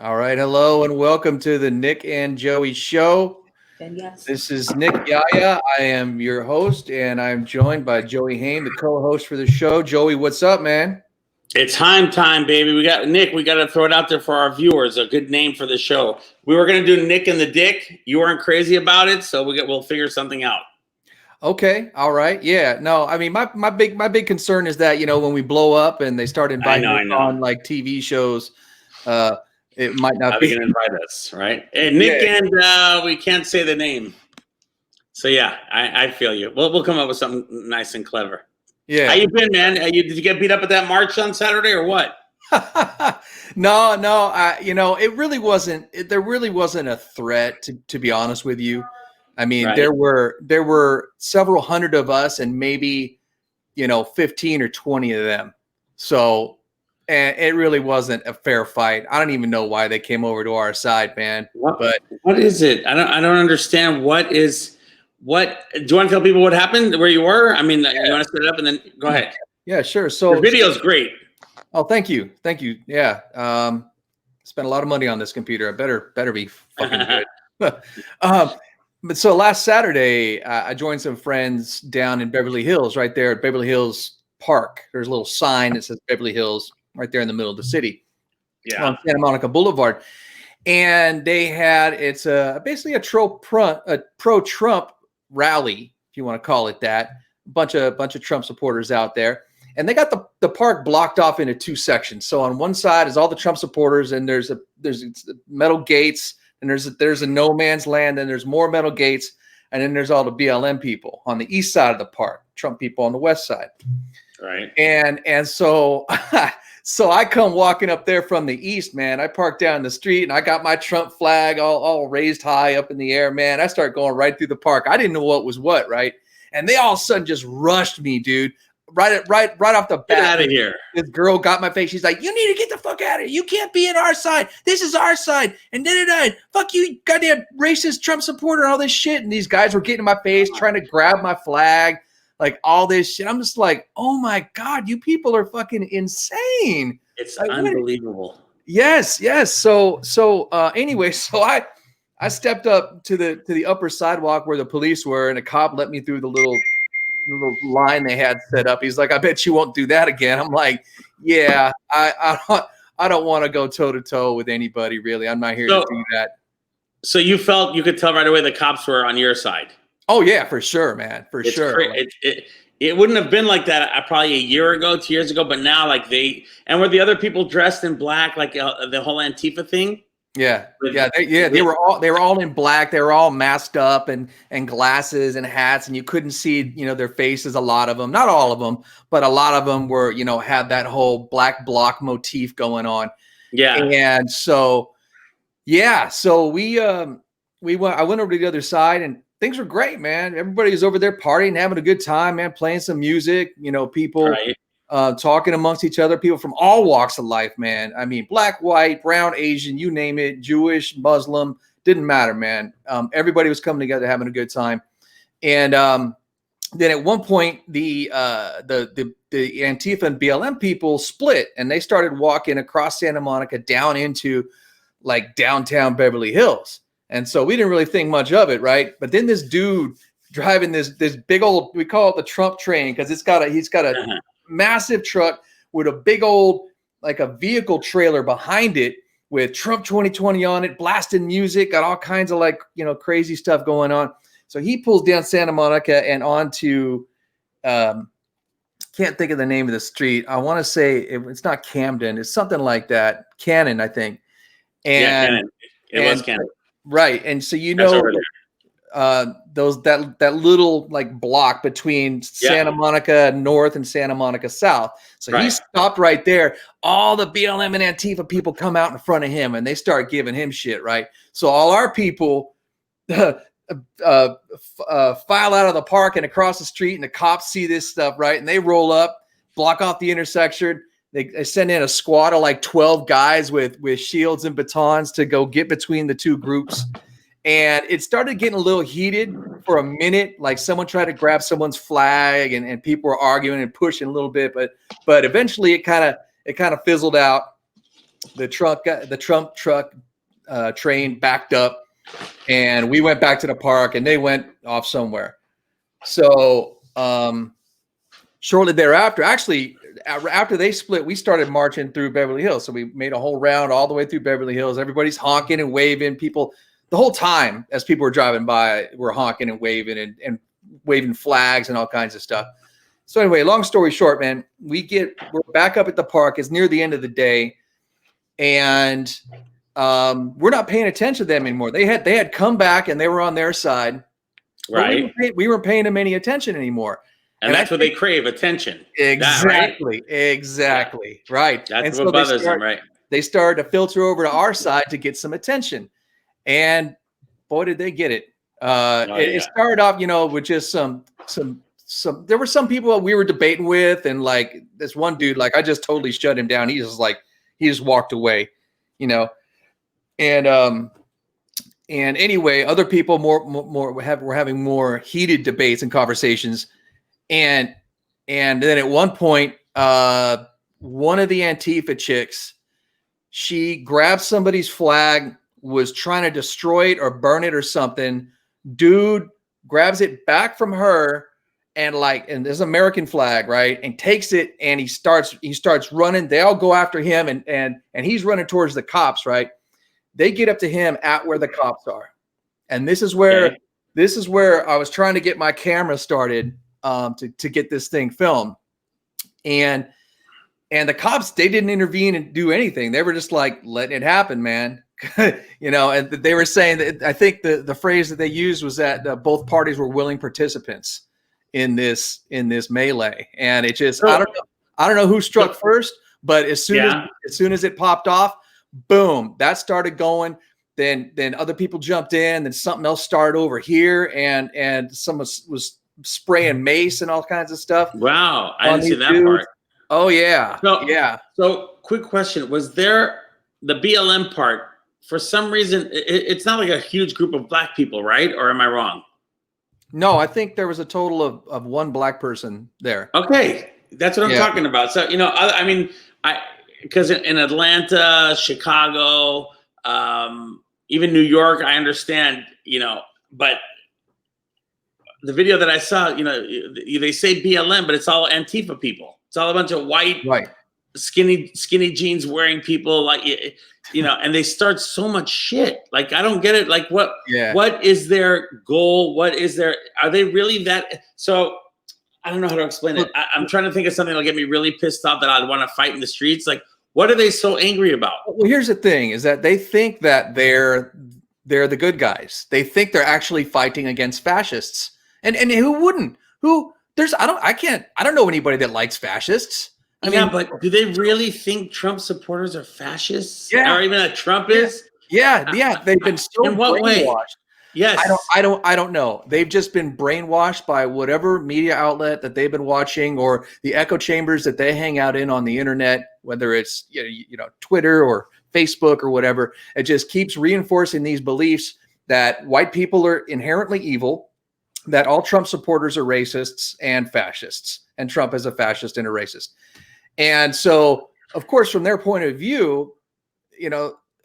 All right. Hello and welcome to the Nick and Joey Show. And yes. This is Nick Yaya. I am your host, and I'm joined by Joey Hain, the co-host for the show. Joey, what's up, man? It's time, baby. We got Nick. We got to throw it out there for our viewers. A good name for the show. We were gonna do Nick and the Dick. You weren't crazy about it, so we'll figure something out. Okay. All right. Yeah. No, I mean, my big concern is that, when we blow up and they start inviting us on like TV shows, it might not be. They can invite us, right? And Nick and we can't say the name. So yeah, I feel you. We'll come up with something nice and clever. Yeah. How you been, man? Did you get beat up at that march on Saturday or what? No. It really wasn't. There really wasn't a threat, to be honest with you. I mean, right. there were several hundred of us, and maybe 15 or 20 of them. So, and it really wasn't a fair fight. I don't even know why they came over to our side, man. But what is it? I don't understand. What do you want to tell people what happened, where you were? I mean, you want to set it up and then go ahead. Yeah, sure. So your video's great. Oh, thank you. Yeah. Spent a lot of money on this computer. I better be fucking good. But so last Saturday, I joined some friends down in Beverly Hills, right there at Beverly Hills Park. There's a little sign that says Beverly Hills right there in the middle of the city. Yeah. On Santa Monica Boulevard. And they had, it's basically a pro-Trump rally, if you want to call it that. Bunch of Trump supporters out there. And they got the park blocked off into two sections. So on one side is all the Trump supporters, and there's metal gates, and there's a no man's land, and there's more metal gates, and then there's all the BLM people on the east side of the park, Trump people on the west side. Right. And so so I come walking up there from the east, man. I park down the street, and I got my Trump flag all raised high up in the air, man. I start going right through the park. I didn't know what was what, right? And they all of a sudden just rushed me, dude. Right off the bat. Get out of here. This girl got my face. She's like, "You need to get the fuck out of here. You can't be in our side. This is our side." And then fuck you, goddamn racist Trump supporter, and all this shit. And these guys were getting in my face, trying to grab my flag, like all this shit. I'm just like, oh my God, you people are fucking insane. It's like, unbelievable. Yes. So anyway, so I stepped up to the upper sidewalk where the police were, and a cop let me through the little line they had set up. He's like, "I bet you won't do that again." I'm like, "Yeah, I don't want to go toe to toe with anybody, really. I'm not here to do that." So you felt you could tell right away the cops were on your side. Oh yeah, for sure, man, for sure. It wouldn't have been like that probably a year ago, 2 years ago, but now like were the other people dressed in black, like the whole Antifa thing? Yeah. They were all in black. They were all masked up and glasses and hats, and you couldn't see their faces. A lot of them, not all of them, but a lot of them were had that whole black block motif going on. Yeah. And so we went. I went over to the other side, and things were great, man. Everybody was over there partying, having a good time, man, playing some music. People. Right. Talking amongst each other, people from all walks of life, man. I mean, black, white, brown, Asian, you name it, Jewish, Muslim, didn't matter, man. Everybody was coming together, having a good time. And then at one point, the Antifa and BLM people split, and they started walking across Santa Monica down into like downtown Beverly Hills. And so we didn't really think much of it, right? But then this dude driving this big old, we call it the Trump train, because he's got a massive truck with a big old, like a vehicle trailer behind it with Trump 2020 on it, blasting music, got all kinds of crazy stuff going on. So he pulls down Santa Monica and onto, can't think of the name of the street. I want to say it's not Camden. It's something like that. Cannon, I think. And Cannon. It was Cannon. Right. And so, that little like block between Santa Monica North and Santa Monica South. So he stopped right there. All the BLM and Antifa people come out in front of him, and they start giving him shit, right? So all our people file out of the park and across the street, and the cops see this stuff, right? And they roll up, block off the intersection. They send in a squad of like 12 guys with shields and batons to go get between the two groups. And it started getting a little heated for a minute. Like someone tried to grab someone's flag, and people were arguing and pushing a little bit, but eventually it kind of fizzled out. the Trump truck train backed up, and we went back to the park, and they went off somewhere. So shortly thereafter, actually, after they split, we started marching through Beverly Hills. So we made a whole round all the way through Beverly Hills. Everybody's honking and waving. People, the whole time as people were driving by, were honking and waving and waving flags and all kinds of stuff. So anyway, long story short, man, we're back up at the park. It's near the end of the day, and we're not paying attention to them anymore. They had come back and they were on their side. Right. We weren't paying them any attention anymore. And that's what they crave, attention. Exactly. Right? Exactly. Yeah. Right. That's what bothers them, right? They started to filter over to our side to get some attention. And boy, did they get it. It started off, with just some there were some people that we were debating with, and like this one dude, like I just totally shut him down. He just walked away, And anyway, other people were having more heated debates and conversations. And then at one point, one of the Antifa chicks, she grabbed somebody's flag, was trying to destroy it or burn it or something. Dude grabs it back from her and there's an American flag, right? And takes it, and he starts running. They all go after him, and he's running towards the cops, right? They get up to him at where the cops are. And this is where I was trying to get my camera started to get this thing filmed. And the cops, they didn't intervene and do anything. They were just like letting it happen, man. And they were saying that, I think the phrase that they used was that both parties were willing participants in this melee. And it just, I don't know who struck first, but as soon as it popped off, boom, that started going. Then other people jumped in, then something else started over here, and someone was spraying mace and all kinds of stuff. Wow, I didn't see that part. Oh yeah. So quick question: was there the BLM part? For some reason, it's not like a huge group of black people, right? Or am I wrong? No, I think there was a total of one black person there. Okay, that's what I'm talking about. So because in Atlanta, Chicago, even New York, I understand, but the video that I saw, they say BLM, but it's all Antifa people. It's all a bunch of white, skinny jeans wearing people, and they start so much shit. Like, I don't get it. Like, what is their goal? Are they really that? So I don't know how to explain it. I'm trying to think of something that'll get me really pissed off that I'd want to fight in the streets. Like, what are they so angry about? Well, here's the thing: is that they think that they're the good guys. They think they're actually fighting against fascists. And who wouldn't? I don't know anybody that likes fascists. I mean, but do they really think Trump supporters are fascists? Yeah. Or even that Trump is? Yeah. They've been so in what brainwashed. Way? Yes. I don't know. They've just been brainwashed by whatever media outlet that they've been watching, or the echo chambers that they hang out in on the internet, whether it's Twitter or Facebook or whatever. It just keeps reinforcing these beliefs that white people are inherently evil, that all Trump supporters are racists and fascists, and Trump is a fascist and a racist. And so, of course, from their point of view,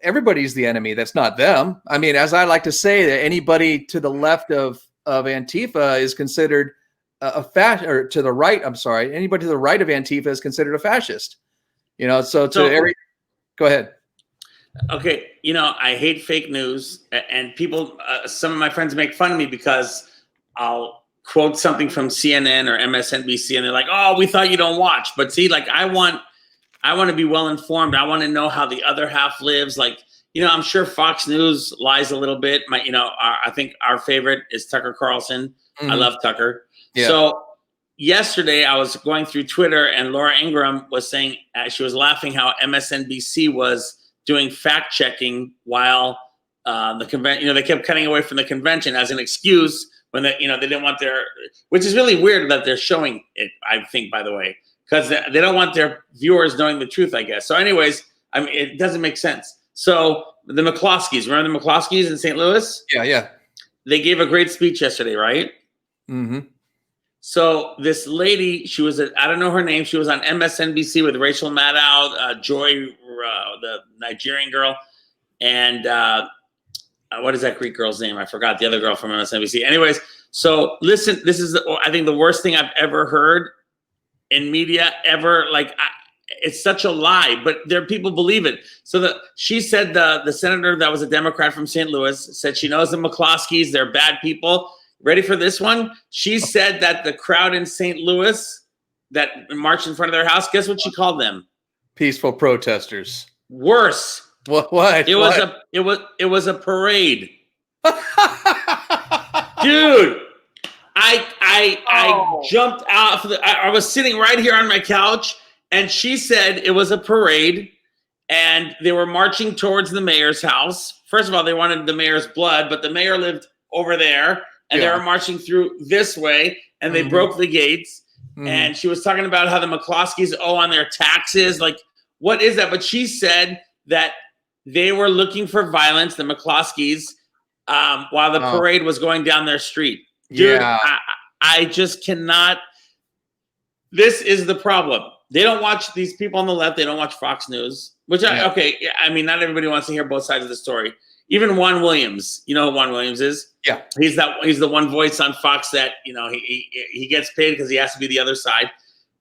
everybody's the enemy. That's not them. I mean, as I like to say, that anybody to the left of Antifa is considered a fascist, or to the right. I'm sorry, anybody to the right of Antifa is considered a fascist. Go ahead. Okay, I hate fake news, and people. Some of my friends make fun of me because I'll quote something from CNN or MSNBC, and they're like, "Oh, we thought you don't watch." But see, like, I want to be well informed. I want to know how the other half lives. Like, I'm sure Fox News lies a little bit. I think our favorite is Tucker Carlson. Mm-hmm. I love Tucker. Yeah. So yesterday I was going through Twitter, and Laura Ingraham was saying, she was laughing how MSNBC was doing fact checking while the convention, they kept cutting away from the convention as an excuse when they didn't want which is really weird that they're showing it, I think, by the way, because they don't want their viewers knowing the truth, I guess. So anyways, it doesn't make sense. So the McCloskeys, remember the McCloskeys in St. Louis? Yeah. They gave a great speech yesterday, right? Mm-hmm. So this lady, I don't know her name. She was on MSNBC with Rachel Maddow, Joy the Nigerian girl, and what is that Greek girl's name? I forgot, the other girl from MSNBC. Anyways, so listen, this is I think the worst thing I've ever heard in media ever. Like, it's such a lie, but there people believe it. So she said the senator that was a Democrat from St. Louis said she knows the McCloskeys, they're bad people. Ready for this one? She said that the crowd in St. Louis that marched in front of their house, guess what she called them? Peaceful protesters. Worse. What? It was a parade. Dude, I jumped out. I was sitting right here on my couch, and she said it was a parade, and they were marching towards the mayor's house. First of all, they wanted the mayor's blood, but the mayor lived over there, and they were marching through this way, and they broke the gates. And she was talking about how the McCloskeys owe on their taxes. Like, what is that? But she said that they were looking for violence, the McCloskeys, while the parade was going down their street. Dude, I just cannot. This is the problem. They don't watch, these people on the left, they don't watch Fox News, which, I mean, not everybody wants to hear both sides of the story. Even Juan Williams, you know who Juan Williams is? Yeah. He's the one voice on Fox that, you know, he gets paid because he has to be the other side.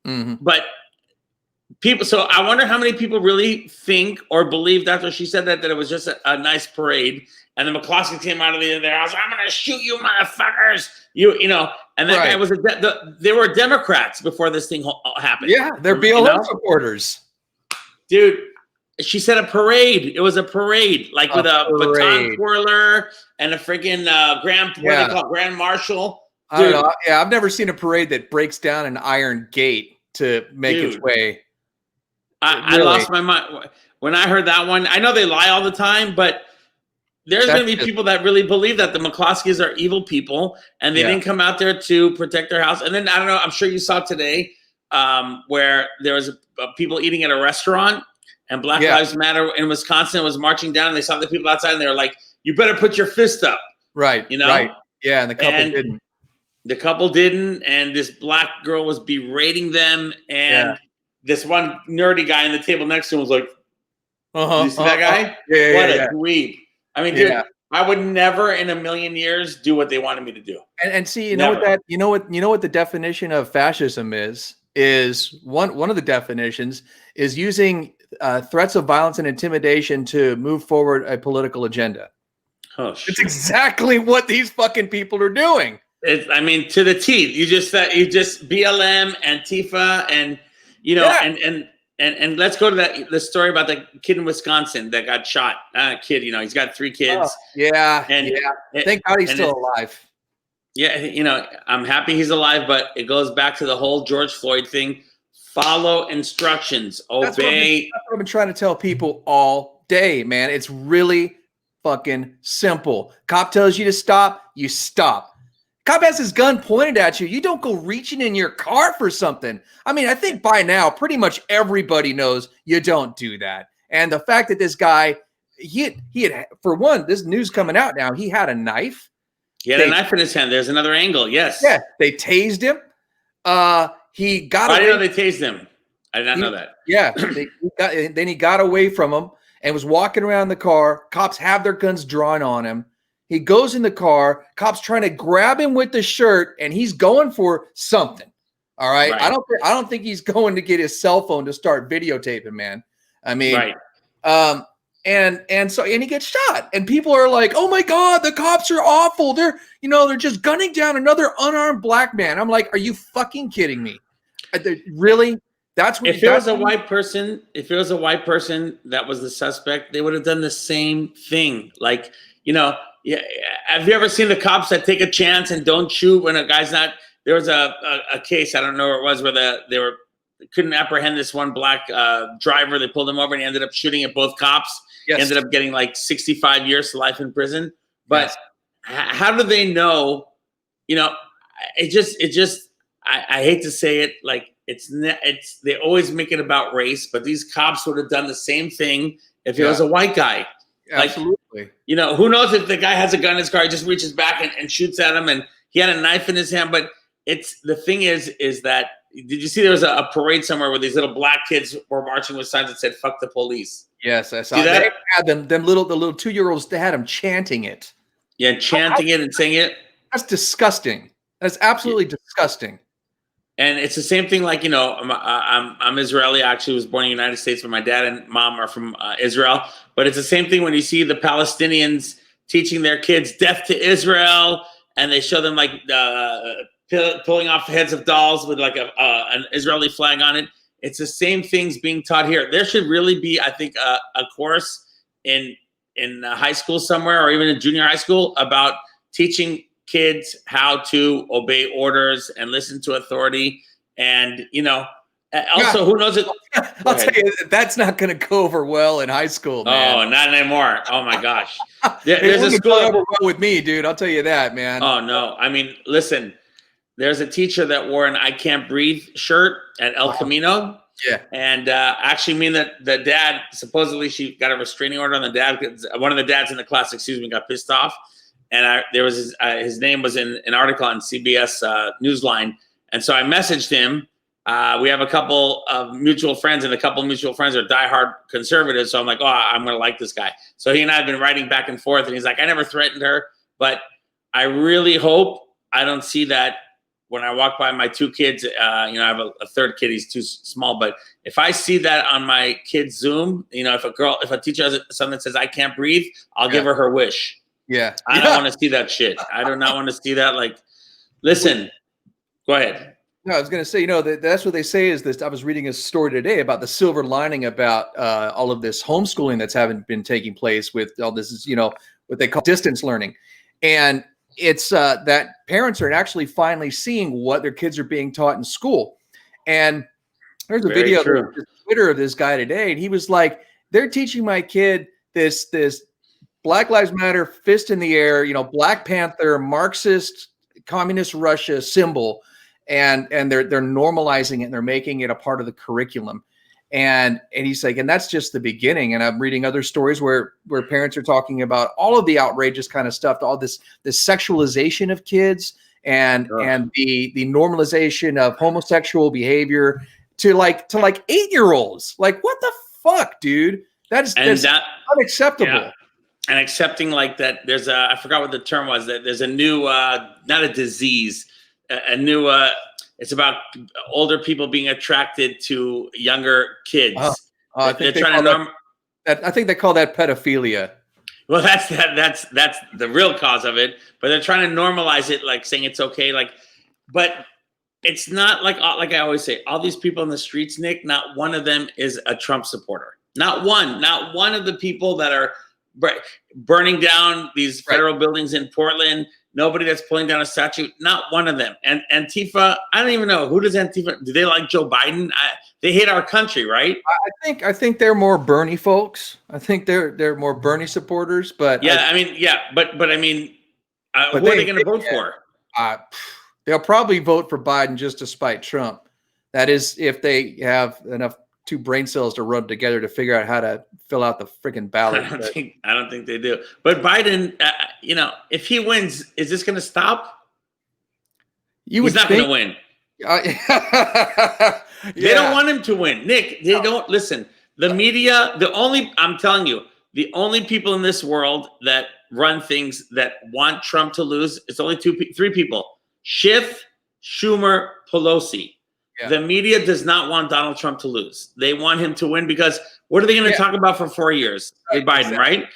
But people, so I wonder how many people really think or believed after she said that it was just a nice parade, and the McCloskey came out of their house, I'm gonna shoot you motherfuckers, you know, and that guy was they were Democrats before this thing happened. Yeah, they're BLM supporters. Dude, she said a parade. It was a parade, like with a baton twirler and a freaking grand marshal. I don't know. Yeah, I've never seen a parade that breaks down an iron gate to make its way. I lost my mind when I heard that one. I know they lie all the time, but there's going to be people that really believe that the McCloskeys are evil people, and they didn't come out there to protect their house. And then, I don't know, I'm sure you saw today where there was people eating at a restaurant, and Black Lives Matter in Wisconsin was marching down, and they saw the people outside, and they were like, you better put your fist up. Right. You know? Right. Yeah, and the couple didn't. The couple didn't, and this black girl was berating them, and this one nerdy guy on the table next to him was like, you see that guy? What a dweeb. I mean, dude, I would never in a million years do what they wanted me to do. And see, you know what the definition of fascism is one of the definitions is using threats of violence and intimidation to move forward a political agenda. Oh, shit. It's exactly what these fucking people are doing. I mean, to the teeth. You just BLM, Antifa, and you know, and let's go to the story about the kid in Wisconsin that got shot. Kid, you know, he's got 3 kids. Thank God he's still alive. Yeah, you know, I'm happy he's alive, but it goes back to the whole George Floyd thing. Follow instructions. Obey. That's what I've been trying to tell people all day, man. It's really fucking simple. Cop tells you to stop, you stop. Cop has his gun pointed at you. You don't go reaching in your car for something. I mean, I think by now, pretty much everybody knows you don't do that. And the fact that this guy, he had, for one, this news coming out now, he had a knife. He had a knife in his hand. There's another angle. Yes. Yeah. They tased him. He got away. I didn't know they tased him. I did not know that. Yeah. Then he got away from him and was walking around the car. Cops have their guns drawn on him. He goes in the car. Cops trying to grab him with the shirt, and he's going for something. All right. I don't think he's going to get his cell phone to start videotaping, man. I mean, and he gets shot, and people are like, "Oh my God, the cops are awful. They're just gunning down another unarmed black man." I'm like, "Are you fucking kidding me? Really?" That's what. If it was a white person that was the suspect, they would have done the same thing. Like, you know. Yeah, have you ever seen the cops that take a chance and don't shoot when a guy's not? There was a case, I don't know where it was, where they couldn't apprehend this one black driver. They pulled him over and he ended up shooting at both cops. Yes. He ended up getting like 65 years to life in prison. But how do they know? You know, it just I hate to say it, like it's they always make it about race, but these cops would have done the same thing if it was a white guy. Absolutely. Like, you know, who knows if the guy has a gun in his car, he just reaches back and shoots at him, and he had a knife in his hand. But the thing is that did you see there was a parade somewhere where these little black kids were marching with signs that said "fuck the police"? Yes, I saw that. They had the little 2-year-olds. They had them chanting it. Yeah, chanting it and saying it. That's disgusting. That's absolutely disgusting. And it's the same thing. Like, I'm Israeli. I actually was born in the United States, but my dad and mom are from Israel. But it's the same thing when you see the Palestinians teaching their kids "death to Israel," and they show them like pulling off heads of dolls with like an Israeli flag on it. It's the same things being taught here. There should really be, I think, a course in high school somewhere, or even in junior high school, about teaching kids how to obey orders and listen to authority. And also, who knows it? I'll tell you, that's not going to go over well in high school, man. Oh, not anymore. Oh my gosh. There's a school over well with me, dude. I'll tell you that, man. Oh no. I mean, listen. There's a teacher that wore an "I Can't Breathe" shirt at El Camino. Yeah. And actually, me and the dad, supposedly she got a restraining order on the dad. One of the dads in the class, got pissed off. And there was his name was in an article on CBS Newsline. And so I messaged him. We have a couple of mutual friends, and a couple of mutual friends are diehard conservatives. So I'm like, oh, I'm going to like this guy. So he and I have been writing back and forth. And he's like, I never threatened her, but I really hope I don't see that when I walk by my two kids. I have a third kid. He's too small. But if I see that on my kid's Zoom, if a teacher has something that says "I can't breathe," I'll give her wish. Yeah. I don't want to see that shit. I do not want to see that. Like, listen, go ahead. No, I was going to say, that's what they say is this. I was reading a story today about the silver lining about all of this homeschooling that's been taking place with all this is, what they call distance learning. And it's that parents are actually finally seeing what their kids are being taught in school. And there's a video on Twitter of this guy today. And he was like, they're teaching my kid this Black Lives Matter, fist in the air, Black Panther, Marxist, communist Russia symbol. And they're normalizing it and they're making it a part of the curriculum. And he's like, and that's just the beginning. And I'm reading other stories where parents are talking about all of the outrageous kind of stuff, all this sexualization of kids and the normalization of homosexual behavior to like 8-year-olds. Like, what the fuck, dude? That's unacceptable. Yeah. And accepting like that, there's I forgot what the term was, that there's a new, not a disease, a new, it's about older people being attracted to younger kids. I think they call that pedophilia. Well, that's the real cause of it, but they're trying to normalize it, like saying it's okay. But it's not like I always say, all these people in the streets, Nick, not one of them is a Trump supporter. Not one of the people that are burning down these federal buildings in Portland. Nobody that's pulling down a statue. Not one of them. And Antifa, I don't even know. Who does Antifa? Do they like Joe Biden? They hate our country, right? I think they're more Bernie folks. I think they're more Bernie supporters. But who are they going to vote for? They'll probably vote for Biden just to spite Trump. That is, if they have enough two brain cells to rub together to figure out how to fill out the freaking ballot. I don't think they do. But Biden, if he wins, is this going to stop? He's not going to win. They don't want him to win, Nick. They don't listen. The media, I'm telling you, the only people in this world that run things that want Trump to lose, it's only three people: Schiff, Schumer, Pelosi. Yeah. The media does not want Donald Trump to lose. They want him to win because what are they going to talk about for 4 years with Biden, right?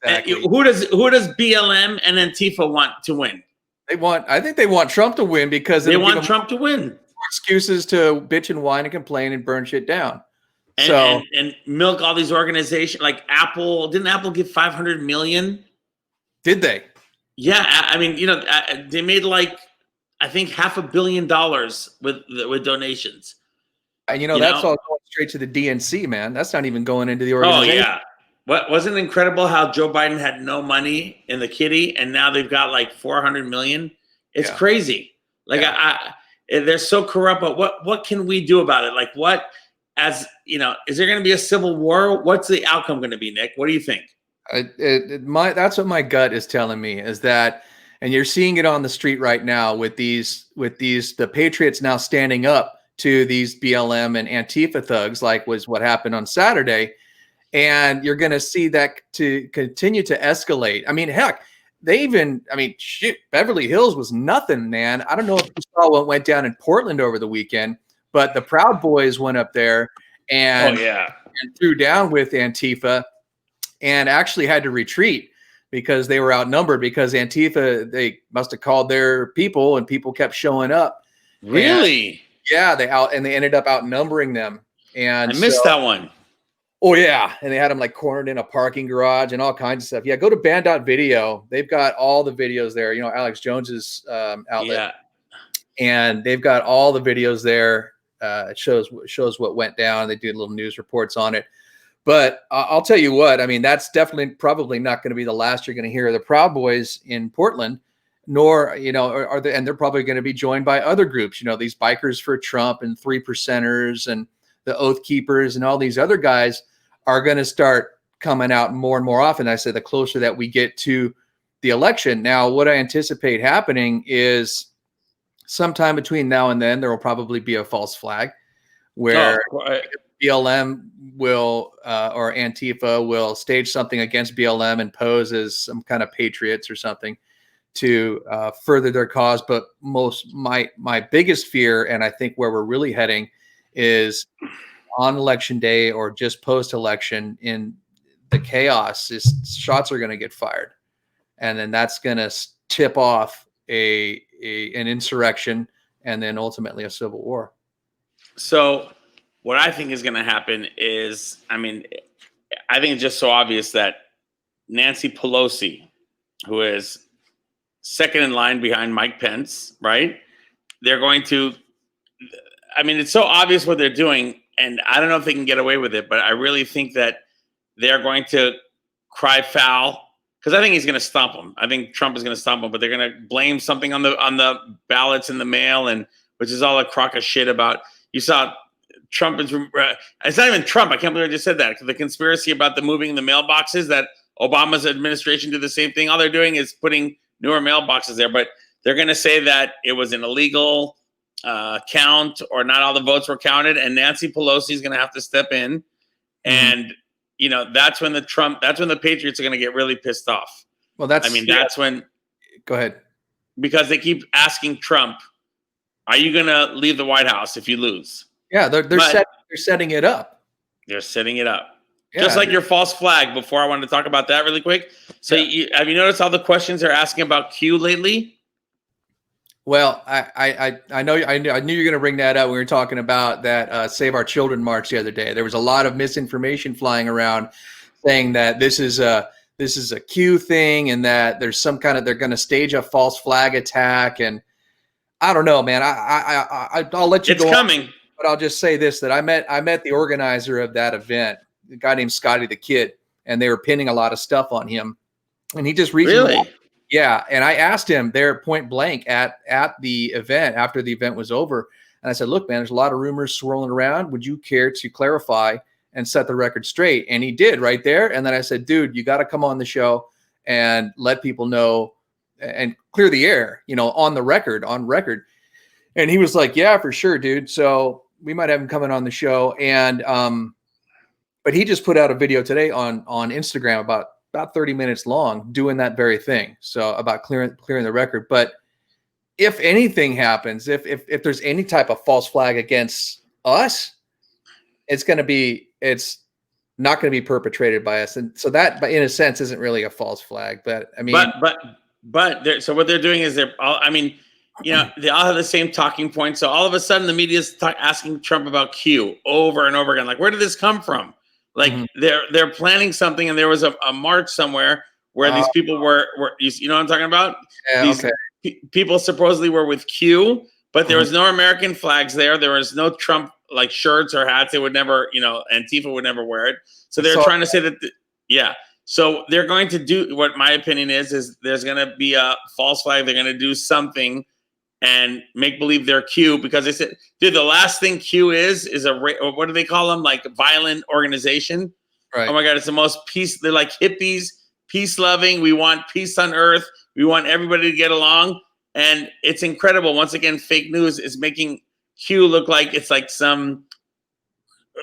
Exactly. Who does BLM and Antifa want to win? I think they want Trump to win because they want Trump to win. Excuses to bitch and whine and complain and burn shit down. And milk all these organizations like Apple. Didn't Apple give $500 million? Did they? Yeah, I mean, they made I think $500 million with donations. And that's all going straight to the DNC, man. That's not even going into the organization. Oh yeah. Wasn't it incredible how Joe Biden had no money in the kitty and now they've got $400 million? It's crazy. They're so corrupt, but what can we do about it? Is there going to be a civil war? What's the outcome going to be, Nick? What do you think? That's what my gut is telling me is that. And you're seeing it on the street right now with the Patriots now standing up to these BLM and Antifa thugs, like was what happened on Saturday. And you're going to see that to continue to escalate. I mean, heck, shit, Beverly Hills was nothing, man. I don't know if you saw what went down in Portland over the weekend, but the Proud Boys went up there and threw down with Antifa and actually had to retreat because they were outnumbered, because Antifa, they must have called their people and people kept showing up. Really? And, they ended up outnumbering them. And I missed that one. Oh yeah, and they had them like cornered in a parking garage and all kinds of stuff. Yeah, go to band.video. They've got all the videos there. You know, Alex Jones's outlet. Yeah. And they've got all the videos there. It shows what went down. They did little news reports on it. But I'll tell you what, I mean, that's definitely probably not going to be the last you're going to hear of the Proud Boys in Portland, nor, you know, and they're probably going to be joined by other groups, you know, these Bikers for Trump and 3%ers and the Oath Keepers and all these other guys are going to start coming out more and more often. I say the closer that we get to the election. Now, what I anticipate happening is sometime between now and then, there will probably be a false flag where BLM will or Antifa will stage something against BLM and pose as some kind of patriots or something to further their cause. But my biggest fear, and I think where we're really heading, is on election day or just post-election, in the chaos, is shots are going to get fired, and then that's going to tip off an insurrection and then ultimately a civil war. So what I think is going to happen is, I mean, I think it's just so obvious that Nancy Pelosi, who is second in line behind Mike Pence, right? They're going to, I mean, it's so obvious what they're doing, and I don't know if they can get away with it, but I really think that they're going to cry foul, because I think he's going to stump them. I think Trump is going to stump them, but they're going to blame something on the ballots in the mail, and which is all a crock of shit about. You saw Trump is, it's not even Trump. I can't believe I just said that. The conspiracy about the moving the mailboxes, that Obama's administration did the same thing. All they're doing is putting newer mailboxes there, but they're going to say that it was an illegal count, or not all the votes were counted, and Nancy Pelosi is going to have to step in, and you know, that's when the Patriots are going to get really pissed off. Well, that's when. Go ahead. Because they keep asking Trump, "Are you going to leave the White House if you lose?" Yeah, they're setting it up. They're setting it up. Yeah. Just like your false flag. Before, I wanted to talk about that really quick. So, have you noticed all the questions they're asking about Q lately? Well, I knew you were going to bring that up. We were talking about that Save Our Children march the other day. There was a lot of misinformation flying around saying that this is a Q thing, and that there's some kind of, they're going to stage a false flag attack. And I don't know, man. I'll let you go. It's coming. But I'll just say this, that I met the organizer of that event, a guy named Scotty the Kid, and they were pinning a lot of stuff on him. And he just recently, yeah. And I asked him there point blank at the event, after the event was over. And I said, look, man, there's a lot of rumors swirling around. Would you care to clarify and set the record straight? And he did right there. And then I said, dude, you got to come on the show and let people know and clear the air, you know, on record. And he was like, yeah, for sure, dude. So we might have him coming on the show. And, but he just put out a video today on Instagram about 30 minutes long, doing that very thing. So about clearing the record. But if anything happens, if there's any type of false flag against us, it's not going to be perpetrated by us. And so that, in a sense, isn't really a false flag. But I mean, so what they're doing is you know, they all have the same talking point. So all of a sudden, the media is asking Trump about Q over and over again. Like, where did this come from? Like, they're planning something, and there was a march somewhere where these people were you know what I'm talking about? Yeah, people supposedly were with Q, but there was no American flags there. There was no Trump like shirts or hats. They would never, you know, Antifa would never wear it. So they're trying to say that, So they're going to do, what my opinion is there's going to be a false flag. They're going to do something and make believe they're Q, because they said, dude, the last thing Q is what do they call them? Like, violent organization. Right. Oh my God. It's the most peace. They're like hippies, peace loving. We want peace on earth. We want everybody to get along. And it's incredible. Once again, fake news is making Q look like it's like some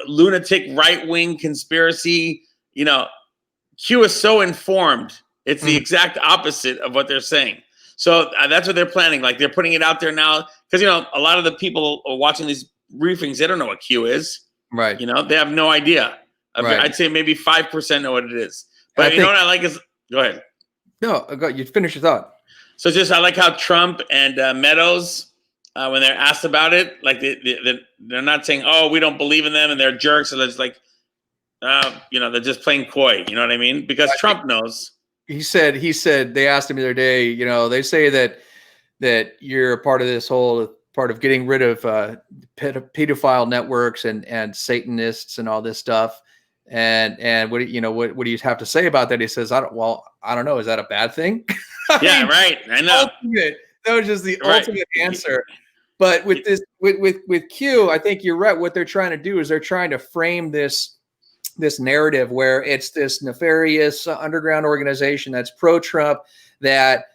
lunatic right-wing conspiracy. You know, Q is so informed. It's the exact opposite of what they're saying. So that's what they're planning. Like they're putting it out there now because, you know, a lot of the people watching these briefings, they don't know what Q is. Right. You know, they have no idea. Right. I'd say maybe 5% know what it is. But you know what I like is, go ahead. No, you finish your thought. So I like how Trump and Meadows, when they're asked about it, like they're not saying, "Oh, we don't believe in them," and they're jerks. So it's like, you know, they're just playing coy. You know what I mean? Because Trump knows. He said they asked him the other day. You know, they say that you're a part of this whole part of getting rid of pedophile networks and Satanists and all this stuff. And what do you have to say about that? He says, I don't know. Is that a bad thing? Right. I know. That was just the ultimate answer. But with this, with Q, I think you're right. What they're trying to do is they're trying to frame this narrative where it's this nefarious underground organization that's pro-Trump that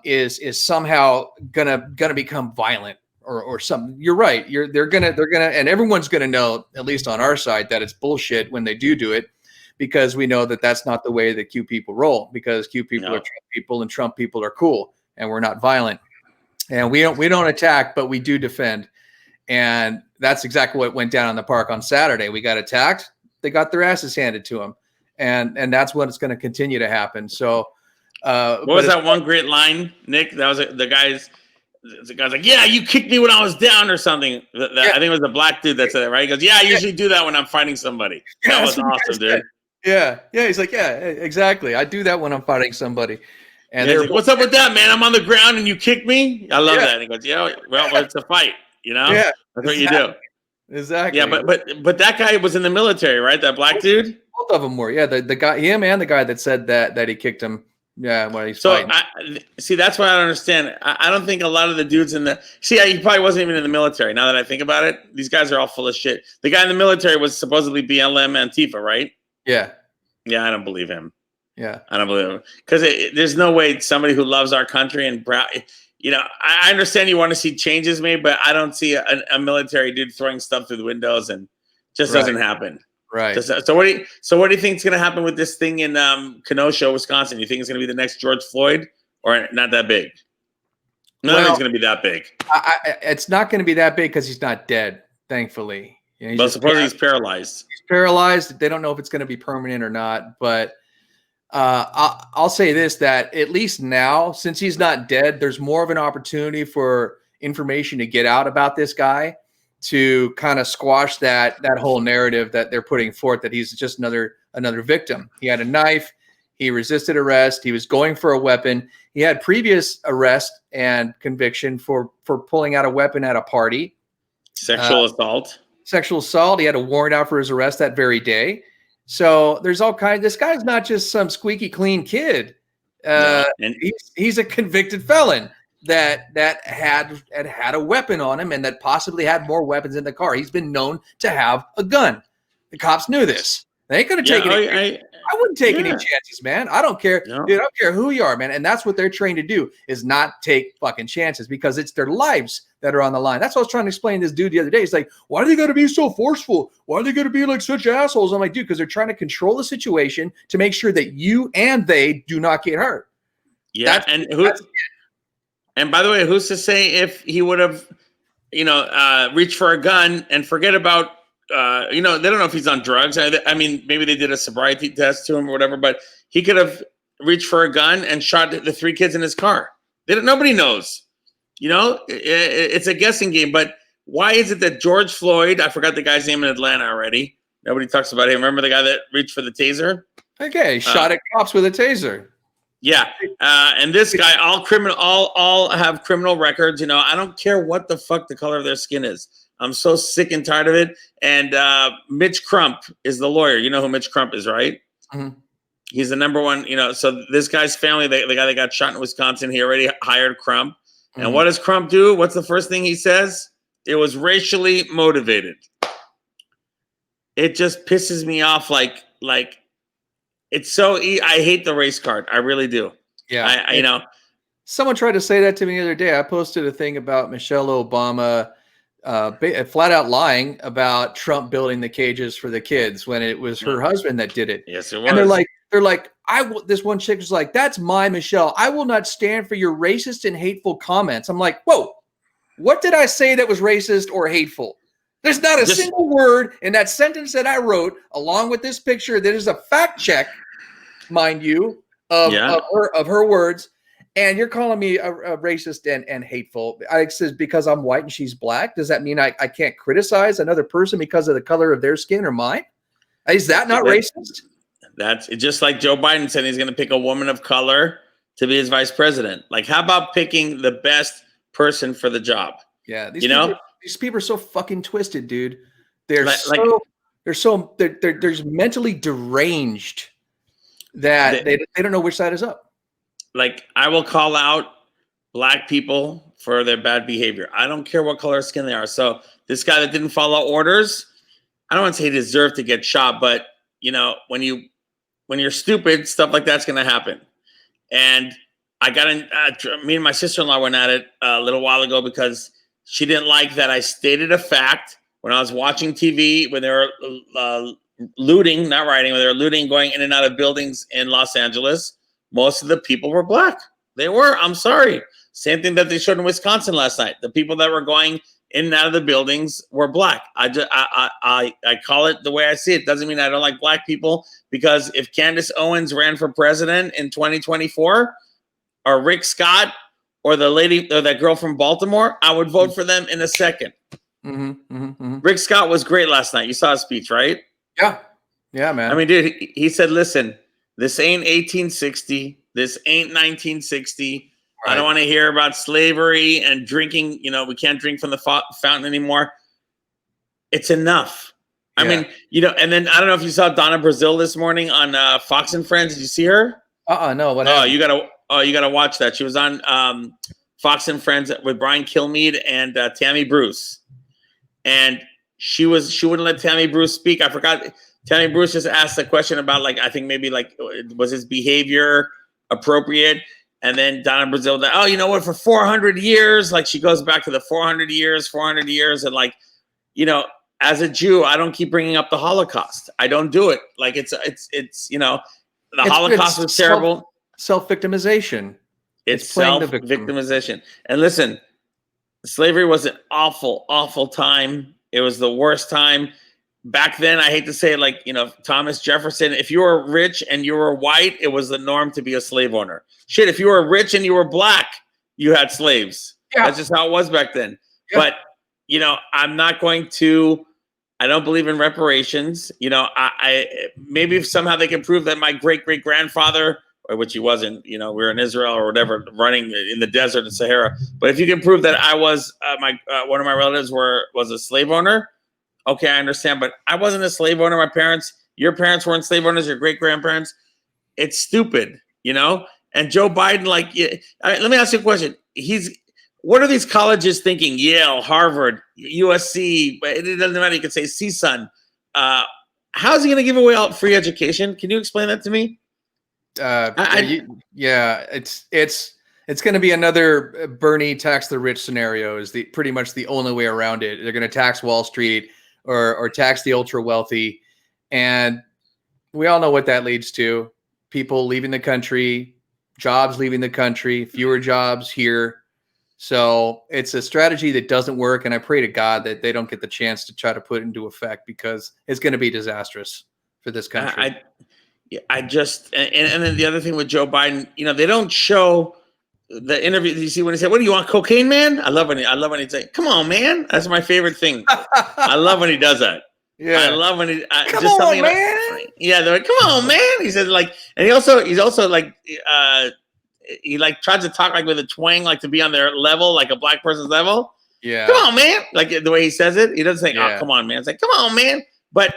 is somehow gonna become violent or something. You're right. They're gonna, and everyone's gonna know, at least on our side, that it's bullshit when they do it, because we know that that's not the way that Q people roll. Because Q people are Trump people, and Trump people are cool, and we're not violent, and we don't attack, but we do defend, and that's exactly what went down in the park on Saturday. We got attacked. They got their asses handed to them, and that's what is going to continue to happen. So, what was that one great line, Nick? That was the guy's like, "Yeah, you kicked me when I was down," or something. I think it was a black dude that said that, right? He goes, "Yeah, I usually do that when I'm fighting somebody." That was awesome, dude. Yeah. He's like, "Yeah, exactly. I do that when I'm fighting somebody." And they're like, "What's up with that, man? I'm on the ground and you kick me." I love that. And he goes, "Yeah, well, it's a fight, you know. Yeah, that's what you do." Exactly. Yeah, but that guy was in the military, right? That black dude. Both of them were. Yeah, the guy, him and the guy that said that he kicked him. Yeah, when he's fighting. See, that's what I don't understand. I don't think a lot of the dudes he probably wasn't even in the military. Now that I think about it, these guys are all full of shit. The guy in the military was supposedly BLM Antifa, right? Yeah. Yeah, I don't believe him. Yeah, I don't believe him because there's no way somebody who loves our country and you know, I understand you want to see changes made, but I don't see a military dude throwing stuff through the windows, and just doesn't happen. Right. So what do you think is going to happen with this thing in Kenosha, Wisconsin? You think it's going to be the next George Floyd, or not that big? Nothing's going to be that big. It's not going to be that big because he's not dead, thankfully. You know, but suppose he's paralyzed. He's paralyzed. They don't know if it's going to be permanent or not. But I'll say this, that at least now, since he's not dead, there's more of an opportunity for information to get out about this guy, to kind of squash that whole narrative that they're putting forth, that he's just another victim. He had a knife. He resisted arrest. He was going for a weapon. He had previous arrest and conviction for pulling out a weapon at a party. Sexual assault. He had a warrant out for his arrest that very day. So there's all kinds. This guy's not just some squeaky clean kid. He's a convicted felon that had a weapon on him, and that possibly had more weapons in the car. He's been known to have a gun. The cops knew this. They ain't gonna take any. I wouldn't take any chances, man. I don't care, dude. I don't care who you are, man. And that's what they're trained to do, is not take fucking chances, because it's their lives that are on the line. That's what I was trying to explain to this dude the other day. He's like, why are they going to be so forceful? Why are they going to be like such assholes? I'm like, dude, because they're trying to control the situation to make sure that you and they do not get hurt. Yeah, and by the way, who's to say if he would have, reached for a gun and forget about, they don't know if he's on drugs. I mean, maybe they did a sobriety test to him or whatever, but he could have reached for a gun and shot the 3 kids in his car. Nobody knows. It's a guessing game. But why is it that George Floyd, I forgot the guy's name in Atlanta already. Nobody talks about him. Remember the guy that reached for the taser? Okay, shot at cops with a taser. Yeah, and this guy, all have criminal records. I don't care what the fuck the color of their skin is. I'm so sick and tired of it. And Mitch Crump is the lawyer. You know who Mitch Crump is, right? Mm-hmm. He's the number one. So this guy's family, the guy that got shot in Wisconsin, he already hired Crump. Mm-hmm. And what does Crump do? What's the first thing he says? It was racially motivated. It just pisses me off. Like. It's so I hate the race card. I really do. Yeah. Someone tried to say that to me the other day. I posted a thing about Michelle Obama flat out lying about Trump building the cages for the kids when it was her husband that did it. Yes, it was. And they're like, this one chick was like, that's my Michelle. I will not stand for your racist and hateful comments. I'm like, whoa, what did I say that was racist or hateful? There's not a single word in that sentence that I wrote, along with this picture, that is a fact check, mind you, of her words. And you're calling me a racist and hateful. I says because I'm white and she's black. Does that mean I can't criticize another person because of the color of their skin or mine? Is that not racist? That's just like Joe Biden said he's going to pick a woman of color to be his vice president. Like, how about picking the best person for the job? Yeah, these people are so fucking twisted, dude. They're mentally deranged that they don't know which side is up. Like, I will call out black people for their bad behavior. I don't care what color skin they are. So this guy that didn't follow orders, I don't want to say he deserved to get shot, but when you're stupid, stuff like that's going to happen. And I got in. Me and my sister-in-law went at it a little while ago because she didn't like that I stated a fact when I was watching TV when they were looting, not rioting, when they were looting, going in and out of buildings in Los Angeles. Most of the people were black. They were. I'm sorry. Same thing that they showed in Wisconsin last night. The people that were going in and out of the buildings were black. I call it the way I see it. Doesn't mean I don't like black people, because if Candace Owens ran for president in 2024, or Rick Scott, or the lady or that girl from Baltimore, I would vote for them in a second. Rick Scott was great last night. You saw his speech, right? Yeah, man. I mean, dude, he said, listen, this ain't 1860. This ain't 1960. Right. I don't want to hear about slavery and drinking. We can't drink from the fountain anymore. It's enough. Yeah. I mean, and then I don't know if you saw Donna Brazile this morning on Fox and Friends. Did you see her? No. What happened? You gotta watch that. She was on Fox and Friends with Brian Kilmeade and Tammy Bruce, and she wouldn't let Tammy Bruce speak. I forgot. Tammy Bruce just asked a question about, like, I think maybe like, was his behavior appropriate? And then Donna Brazile, oh, you know what? For 400 years, like, she goes back to the 400 years, and like, as a Jew, I don't keep bringing up the Holocaust. I don't do it. Like, it's the Holocaust was terrible. Self-victimization. It's self-victimization. And listen, slavery was an awful, awful time. It was the worst time. Back then, I hate to say it, like, Thomas Jefferson, if you were rich and you were white, it was the norm to be a slave owner. Shit, if you were rich and you were black, you had slaves. Yeah. That's just how it was back then. Yeah. But, I'm not going to, I don't believe in reparations. I maybe if somehow they can prove that my great-great-grandfather, which he wasn't, we were in Israel or whatever, running in the desert in Sahara. But if you can prove that I was, one of my relatives was a slave owner, okay, I understand, but I wasn't a slave owner. Your parents weren't slave owners, your great-grandparents. It's stupid, And Joe Biden, let me ask you a question. What are these colleges thinking? Yale, Harvard, USC, it doesn't matter. You could say CSUN. How is he going to give away all free education? Can you explain that to me? It's going to be another Bernie tax the rich scenario. Is pretty much the only way around it. They're going to tax Wall Street or tax the ultra wealthy, and we all know what that leads to: people leaving the country, jobs leaving the country, fewer jobs here. So it's a strategy that doesn't work, and I pray to God that they don't get the chance to try to put it into effect, because it's going to be disastrous for this country. And then the other thing with Joe Biden, they don't show the interview. You see when he said, "What do you want, cocaine, man?" I love when he say, "Come on, man." That's my favorite thing. I love when he does that. Yeah, I love when he come just on, man. Yeah, they're like, "Come on, man." He says, like, and he's also like, he like tries to talk like with a twang, like to be on their level, like a black person's level. Yeah, come on, man. Like the way he says it, he doesn't say, "Oh, come on, man." It's like, "Come on, man," but.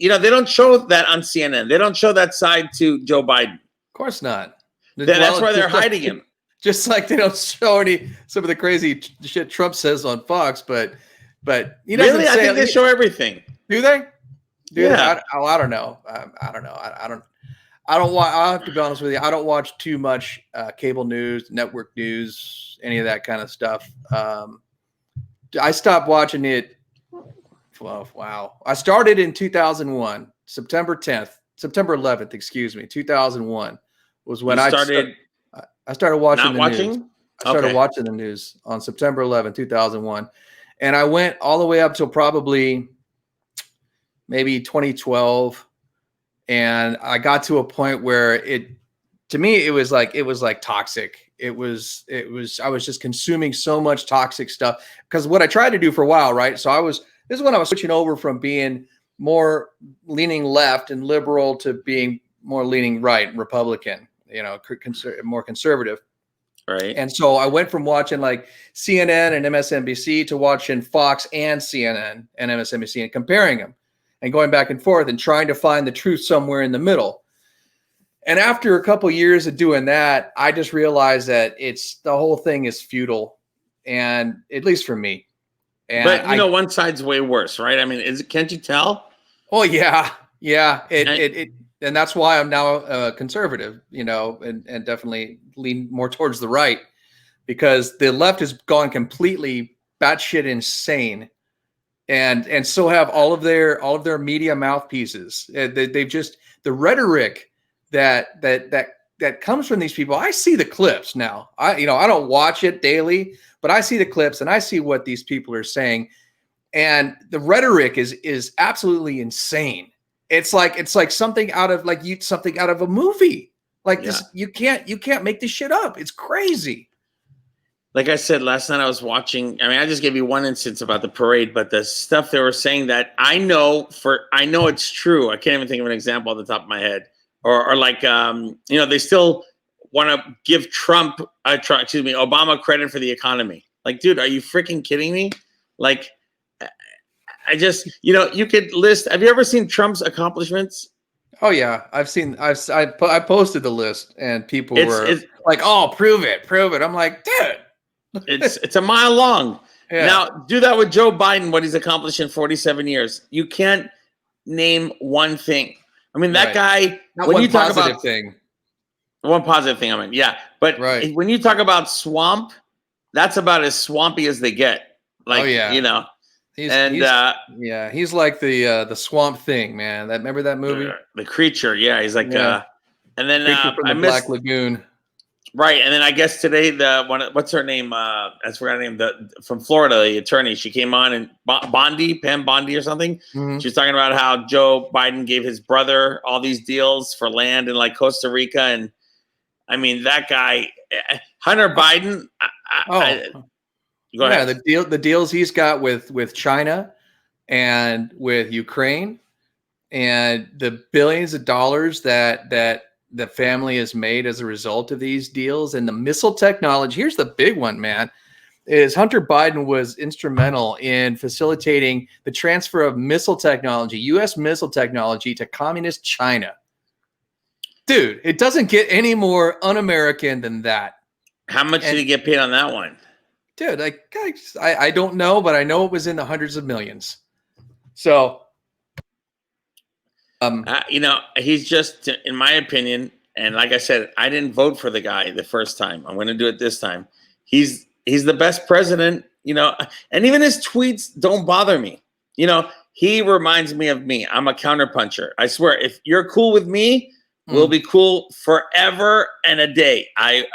They don't show that on CNN. They don't show that side to Joe Biden. Of course not. That's why they're hiding him. Just like they don't show some of the crazy shit Trump says on Fox, but he doesn't really, I think they show everything. Do they? Yeah. I don't know. I don't know. I don't watch. I'll have to be honest with you. I don't watch too much cable news, network news, any of that kind of stuff. I stopped watching it. Well, wow. I started in 2001, September 11th, excuse me, 2001 was when I started watching the news. I started watching the news on September 11th, 2001. And I went all the way up till probably maybe 2012. And I got to a point where to me, it was like toxic. I was just consuming so much toxic stuff because what I tried to do for a while, right? So this is when I was switching over from being more leaning left and liberal to being more leaning right, Republican, more conservative. Right. And so I went from watching like CNN and MSNBC to watching Fox and CNN and MSNBC and comparing them and going back and forth and trying to find the truth somewhere in the middle. And after a couple of years of doing that, I just realized that the whole thing is futile, and at least for me. And but one side's way worse, right? I mean, can't you tell? Oh yeah. And that's why I'm now conservative, and definitely lean more towards the right, because the left has gone completely batshit insane, and so have all of their media mouthpieces. They've just the rhetoric that comes from these people. I see the clips now. I don't watch it daily, but I see the clips and I see what these people are saying, and the rhetoric is absolutely insane. It's like something out of a movie. This, you can't make this shit up. It's crazy. Like I said last night, I was watching. I mean, I just gave you one instance about the parade, but the stuff they were saying that I know it's true. I can't even think of an example off the top of my head. Or like they still want to give Obama credit for the economy. Like, dude, are you freaking kidding me? Like, I just, you could list. Have you ever seen Trump's accomplishments? Oh yeah, I posted the list, and people were like, "Oh, prove it." I'm like, dude, it's a mile long. Yeah. Now do that with Joe Biden. What he's accomplished in 47 years. You can't name one thing. I mean, that guy. Not when you talk about one positive thing. I mean, yeah, but when you talk about swamp, that's about as swampy as they get. Like, he's like the Swamp Thing, man. Remember that movie? The Creature, yeah. He's like, and then from the Black Lagoon, right? And then I guess today what's her name? I forgot her name. From Florida, the attorney. She came on and Pam Bondi or something. Mm-hmm. She was talking about how Joe Biden gave his brother all these deals for land in like Costa Rica, and I mean that guy, Hunter Biden. Go ahead. Yeah, the deals he's got with China and with Ukraine, and the billions of dollars that the family has made as a result of these deals, and the missile technology. Here's the big one, man, is Hunter Biden was instrumental in facilitating the transfer of missile technology, U.S. missile technology, to communist China. Dude, it doesn't get any more un-American than that. How much did he get paid on that one? Dude, I don't know, but I know it was in the hundreds of millions. So, he's just, in my opinion, and like I said, I didn't vote for the guy the first time. I'm going to do it this time. He's the best president, and even his tweets don't bother me. He reminds me of me. I'm a counterpuncher. I swear, if you're cool with me, we'll be cool forever and a day. I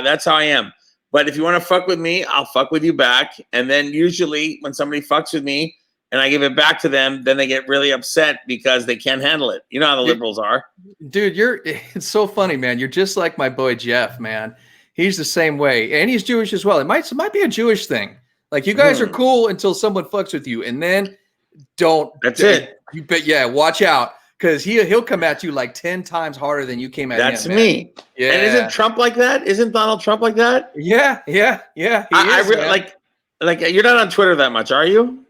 that's how I am. But if you want to fuck with me, I'll fuck with you back. And then usually when somebody fucks with me and I give it back to them, then they get really upset because they can't handle it. You know how the liberals are. Dude, it's so funny, man. You're just like my boy Jeff, man. He's the same way. And he's Jewish as well. It might be a Jewish thing. Like, you guys are cool until someone fucks with you. And then That's it. You bet. Yeah, watch out. Because he'll come at you like 10 times harder than you came at him. That's me. Yeah. And isn't Trump like that? Isn't Donald Trump like that? Yeah. I really like you're not on Twitter that much, are you?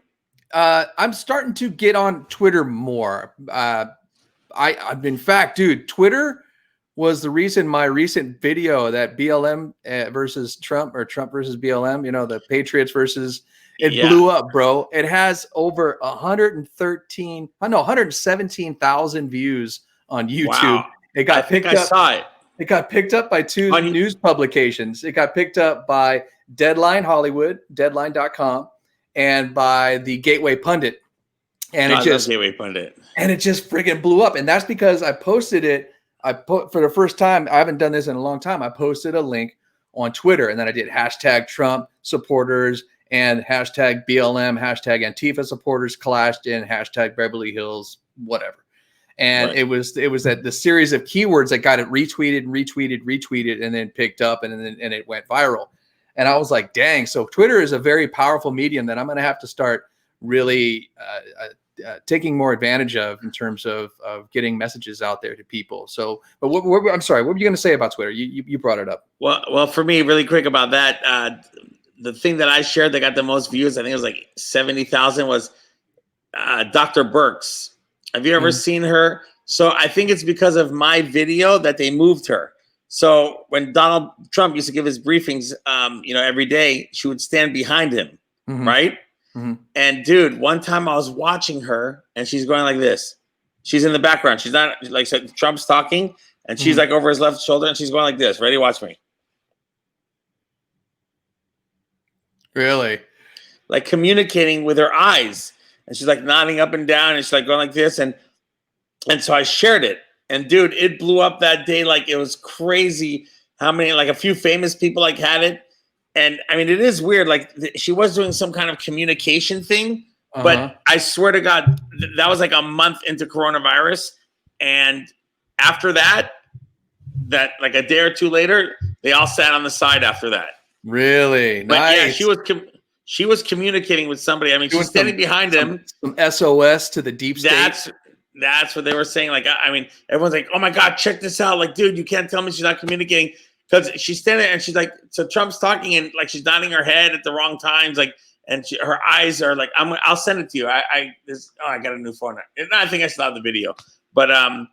I'm starting to get on Twitter more. In fact, dude, Twitter was the reason my recent video that BLM versus Trump, or Trump versus BLM, the Patriots versus. It blew up, bro. It has over 117,000 views on YouTube. Wow. It got picked up. I saw it. It got picked up by two news publications. It got picked up by Deadline Hollywood, deadline.com, and by the Gateway Pundit. And it just Gateway Pundit. And it just friggin' blew up. And that's because I posted it. For the first time, I haven't done this in a long time. I posted a link on Twitter, and then I did hashtag Trump supporters and hashtag BLM, hashtag Antifa supporters clashed in, hashtag Beverly Hills, whatever. And it was that the series of keywords that got it retweeted, and then picked up, and it went viral. And I was like, dang. So Twitter is a very powerful medium that I'm going to have to start really taking more advantage of in terms of getting messages out there to people. So, but I'm sorry, what were you going to say about Twitter? You brought it up. Well, for me, really quick about that, the thing that I shared that got the most views, I think it was like 70,000, was Dr. Birx. Have you ever seen her? So I think it's because of my video that they moved her. So when Donald Trump used to give his briefings, every day, she would stand behind him, right? Mm-hmm. And dude, one time I was watching her, and she's going like this. She's in the background. She's not like, so Trump's talking, and she's like over his left shoulder, and she's going like this. Ready? Watch me. Really? Like communicating with her eyes, and she's like nodding up and down, and she's like going like this, and so I shared it, and dude, it blew up that day. Like, it was crazy how many, like a few famous people like had it. And I mean, it is weird. Like, she was doing some kind of communication thing, but I swear to God, that was like a month into coronavirus. And after that like a day or two later, they all sat on the side after that. Really? But nice. Yeah, she was communicating with somebody. I mean, she's standing behind him. Some SOS to the deep state. That's what they were saying. Like, I mean, everyone's like, oh my God, check this out. Like, dude, you can't tell me she's not communicating. Because she's standing there and she's like, so Trump's talking, and like she's nodding her head at the wrong times, like, and her eyes are like, I'll send it to you. I got a new phone. I think I still have the video, but and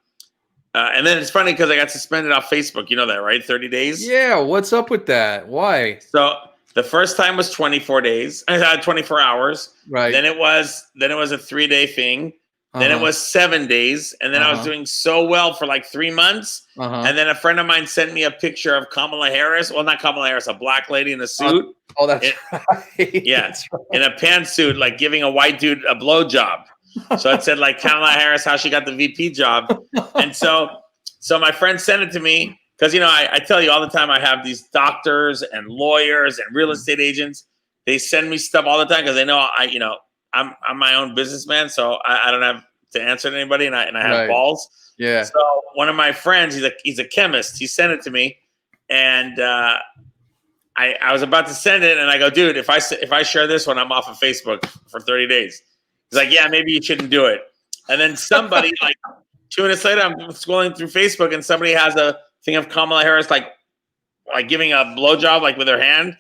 then it's funny because I got suspended off Facebook. You know that, right? 30 days. Yeah. What's up with that? Why? So the first time was 24 days. I had 24 hours. Right. Then it was a 3-day thing. Then it was 7 days, and then I was doing so well for like 3 months. And then a friend of mine sent me a picture of Kamala Harris. Well, not Kamala Harris, a black lady in a suit. That's right. Yeah, that's right. In a pantsuit, like giving a white dude a blowjob. So it said like Kamala Harris, how she got the VP job. And so my friend sent it to me because, I tell you all the time, I have these doctors and lawyers and real estate agents. They send me stuff all the time because they know I'm my own businessman, so I don't have to answer to anybody, and I have balls. Yeah. So one of my friends, he's a chemist. He sent it to me, and I was about to send it, and I go, dude, if I share this one, I'm off of Facebook for 30 days. He's like, yeah, maybe you shouldn't do it. And then somebody like 2 minutes later, I'm scrolling through Facebook, and somebody has a thing of Kamala Harris like giving a blowjob like with her hand.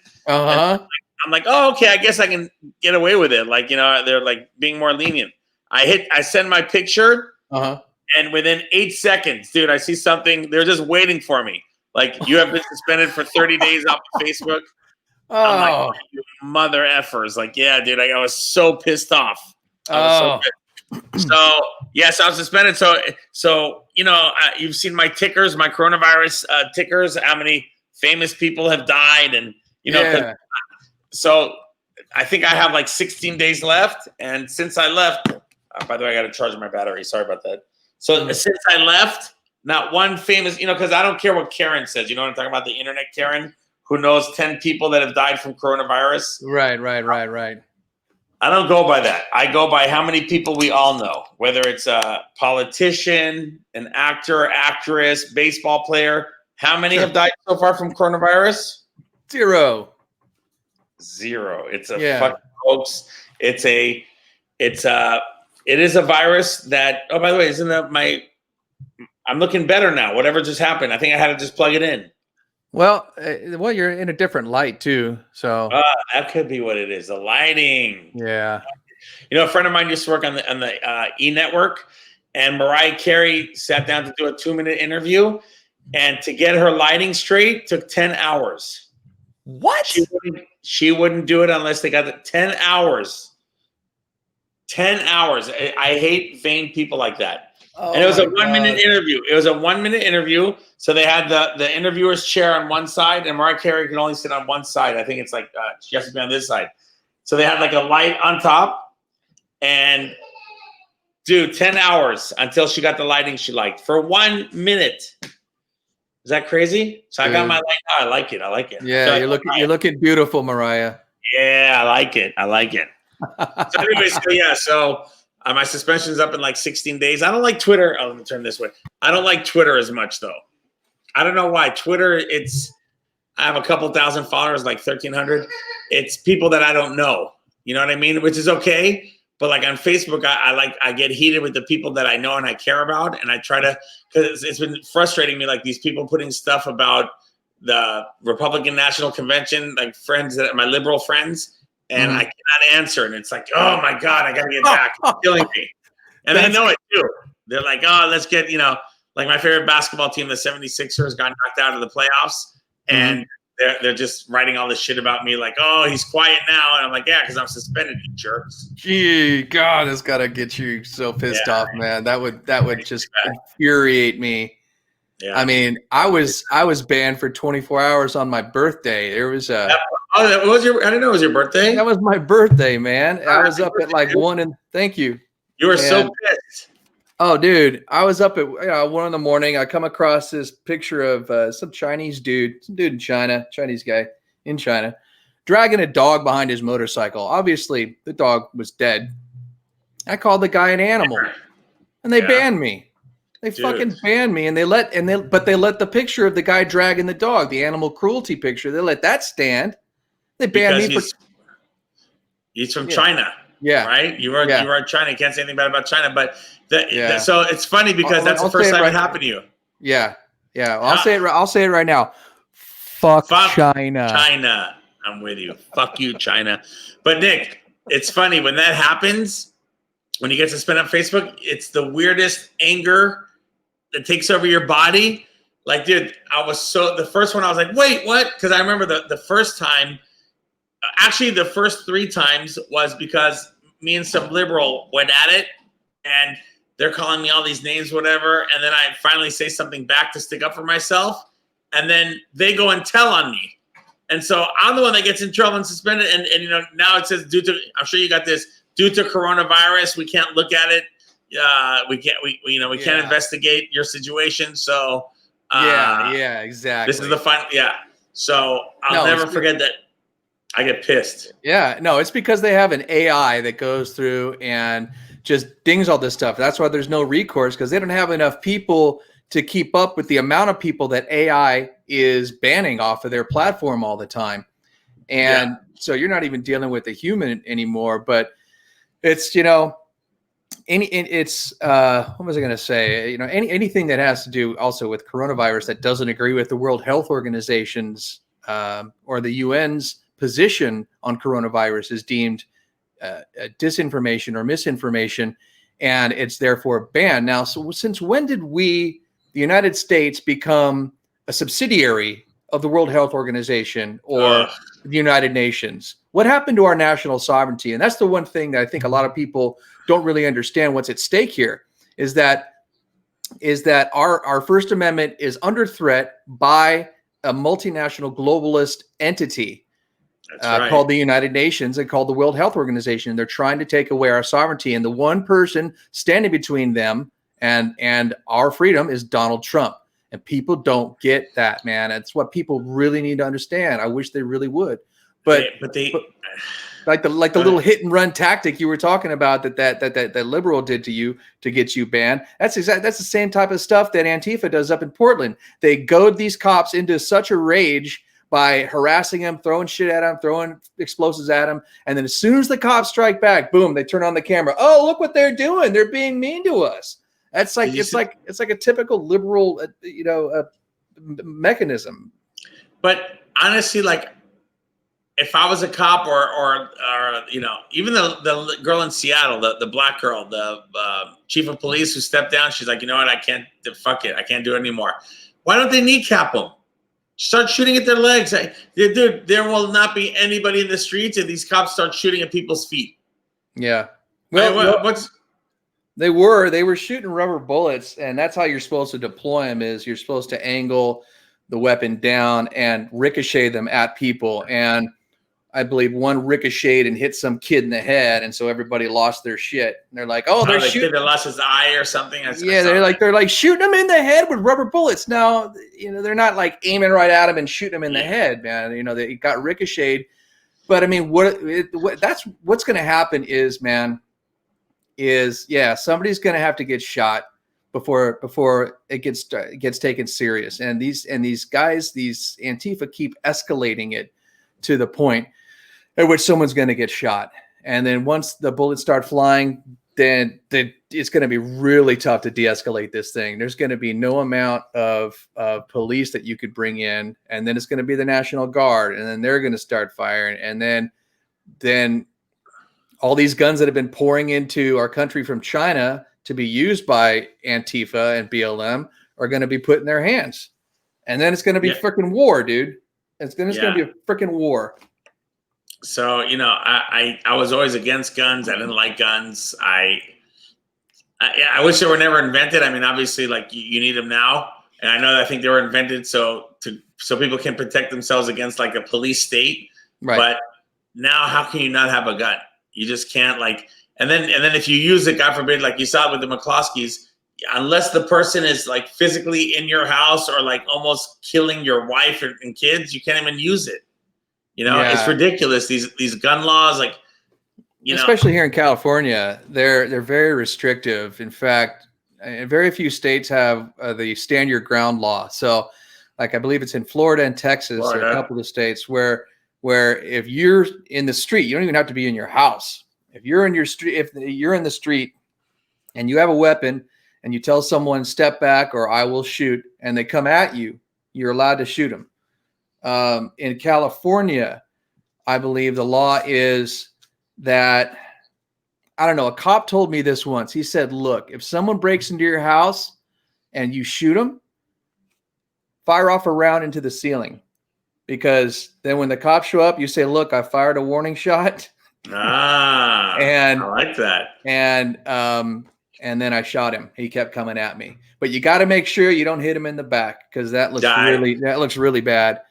I'm like, oh, okay, I guess I can get away with it. Like, they're like being more lenient. I send my picture, and within 8 seconds, dude, I see something. They're just waiting for me. Like, you have been suspended for 30 days off of Facebook. I'm like, you mother effers. Like, yeah, dude, I was so pissed off. So yes, I was suspended. So you've seen my tickers, my coronavirus tickers, how many famous people have died, and so I think I have like 16 days left. And since I left, by the way, I got to charge my battery. Sorry about that. So since I left, not one famous, because I don't care what Karen says. You know what I'm talking about? The internet Karen who knows 10 people that have died from coronavirus. Right. I don't go by that. I go by how many people we all know, whether it's a politician, an actor, actress, baseball player. How many have died so far from coronavirus? Zero. It's a fucking hoax. It is a virus that, oh, by the way, I'm looking better now. Whatever just happened. I think I had to just plug it in. Well, you're in a different light too. So that could be what it is. The lighting. Yeah. A friend of mine used to work on the E Network, and Mariah Carey sat down to do a 2-minute interview, and to get her lighting straight took 10 hours. What? She wouldn't do it unless they got the 10 hours. 10 hours. I hate vain people like that. Oh, and it was a 1-minute interview. It was a 1-minute interview. So they had the interviewer's chair on one side, and Mariah Carey could only sit on one side. I think it's like she has to be on this side. So they had like a light on top, and dude, 10 hours until she got the lighting she liked for 1 minute. Is that crazy? So I got my light now. I like it. Yeah, you're looking beautiful, Mariah. Yeah, I like it. So anyway, so my suspension is up in like 16 days. I don't like Twitter. Oh, let me turn this way. I don't like Twitter as much though. I don't know why. Twitter, I have a couple thousand followers, like 1,300. It's people that I don't know. You know what I mean? Which is okay. But like on Facebook, I get heated with the people that I know and I care about, and I try to, because it's been frustrating me, like these people putting stuff about the Republican National Convention, like my liberal friends, and I cannot answer, and it's like, oh my God, I gotta get back. It's killing me. And they know it too. They're like, oh, let's get, like my favorite basketball team, the 76ers, got knocked out of the playoffs, and they're just writing all this shit about me, like, oh, he's quiet now, and I'm like, yeah, because I'm suspended, you jerks. Gee, God, that's gotta get you so pissed off, man. That would just infuriate me. Yeah. I mean, I was banned for 24 hours on my birthday. There was a. I didn't know it was your birthday. That was my birthday, man. I was up at like 1 and thank you. You were so pissed. Oh, dude, I was up at 1 in the morning. I come across this picture of some dude in China, Chinese guy in China, dragging a dog behind his motorcycle. Obviously, the dog was dead. I called the guy an animal, and they banned me. They fucking banned me, and they let the picture of the guy dragging the dog, the animal cruelty picture, they let that stand. They banned me he's from China. Yeah. Right? You were in China. You can't say anything bad about China, but so it's funny because that's the first time it happened to you. Yeah. Yeah. Well, I'll say it right now. Fuck China. China. I'm with you. Fuck you, China. But Nick, it's funny when that happens, when you get suspended on Facebook, it's the weirdest anger that takes over your body. Like, dude, the first one I was like, wait, what? Because I remember the first time, actually the first 3 times was because me and some liberal went at it, and they're calling me all these names, whatever. And then I finally say something back to stick up for myself. And then they go and tell on me. And so I'm the one that gets in trouble and suspended. And now it says I'm sure you got this, due to coronavirus, we can't look at it. We can't investigate your situation. So yeah, exactly. This is the final. Yeah. So I'll never forget that. I get pissed. Yeah, no, it's because they have an AI that goes through and just dings all this stuff. That's why there's no recourse, because they don't have enough people to keep up with the amount of people that AI is banning off of their platform all the time. And so you're not even dealing with a human anymore, but it's, what was I going to say? Anything that has to do also with coronavirus that doesn't agree with the World Health Organization's or the UN's position on coronavirus is deemed disinformation or misinformation, and it's therefore banned. Now, so since when did the United States, become a subsidiary of the World Health Organization or the United Nations? What happened to our national sovereignty? And that's the one thing that I think a lot of people don't really understand what's at stake here, is that our First Amendment is under threat by a multinational globalist entity called the United Nations and called the World Health Organization. They're trying to take away our sovereignty. And the one person standing between them and our freedom is Donald Trump. And people don't get that, man. It's what people really need to understand. I wish they really would. But like the little hit and run tactic you were talking about that liberal did to you to get you banned. That's the same type of stuff that Antifa does up in Portland. They goad these cops into such a rage by harassing them, throwing shit at them, throwing explosives at them, and then as soon as the cops strike back, boom, they turn on the camera. Oh, look what they're doing! They're being mean to us. That's like it's like a typical liberal, mechanism. But honestly, like, if I was a cop or even the girl in Seattle, the black girl, the chief of police who stepped down, she's like, you know what, I can't, fuck it, I can't do it anymore. Why don't they kneecap them? Start shooting at their legs. Dude, there will not be anybody in the streets if these cops start shooting at people's feet. Yeah. Well, they were shooting rubber bullets, and that's how you're supposed to deploy them. Is you're supposed to angle the weapon down and ricochet them at people. And I believe one ricocheted and hit some kid in the head, and so everybody lost their shit. And they're like, "Oh, they're the shooting." kid that lost his eye or something. They're like shooting him in the head with rubber bullets. Now, they're not like aiming right at him and shooting him in the head, man. They got ricocheted. But I mean, that's what's going to happen is somebody's going to have to get shot before it gets taken serious. And these guys, these Antifa, keep escalating it to the point at which someone's going to get shot. And then once the bullets start flying, then it's going to be really tough to de-escalate this thing. There's going to be no amount of police that you could bring in, and then it's going to be the National Guard, and then they're going to start firing, and then all these guns that have been pouring into our country from China to be used by Antifa and BLM are going to be put in their hands, and then it's going to be freaking war, dude. It's going to be a freaking war. So, I was always against guns. I didn't like guns. I wish they were never invented. I mean, obviously, like you need them now. And I think they were invented so people can protect themselves against like a police state. Right. But now how can you not have a gun? You just can't and then if you use it, God forbid, like you saw with the McCloskeys, unless the person is like physically in your house or like almost killing your wife and kids, you can't even use it. It's ridiculous. These gun laws, especially here in California, they're very restrictive. In fact, very few states have the stand your ground law. So, like I believe it's in Florida and Texas, or a couple of states where if you're in the street, you don't even have to be in your house. If you're in the street and you have a weapon and you tell someone step back or I will shoot, and they come at you, you're allowed to shoot them. In California, I believe the law is that, I don't know, a cop told me this once. He said, look, if someone breaks into your house and you shoot them, fire off a round into the ceiling. Because then when the cops show up, you say, look, I fired a warning shot. And I like that. And then I shot him. He kept coming at me. But you got to make sure you don't hit him in the back, because that looks really bad.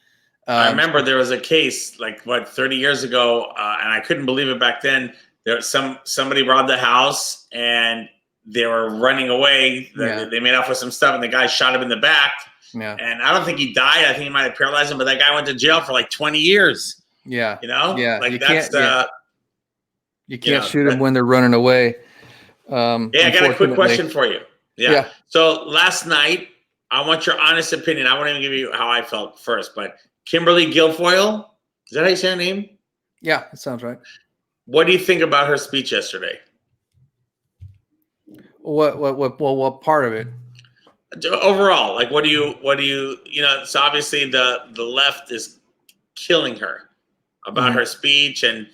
I remember there was a case 30 years ago, and I couldn't believe it back then. There was somebody robbed the house and they were running away. They made off with some stuff, and the guy shot him in the back. Yeah. And I don't think he died. I think he might have paralyzed him, but that guy went to jail for 20 years. Yeah. Yeah. You can't shoot them when they're running away. I got a quick question for you. Yeah. So last night, I want your honest opinion. I won't even give you how I felt first, but Kimberly Guilfoyle, is that how you say her name? Yeah, that sounds right. What do you think about her speech yesterday? What part of it? Overall, what do you so obviously the left is killing her about her speech and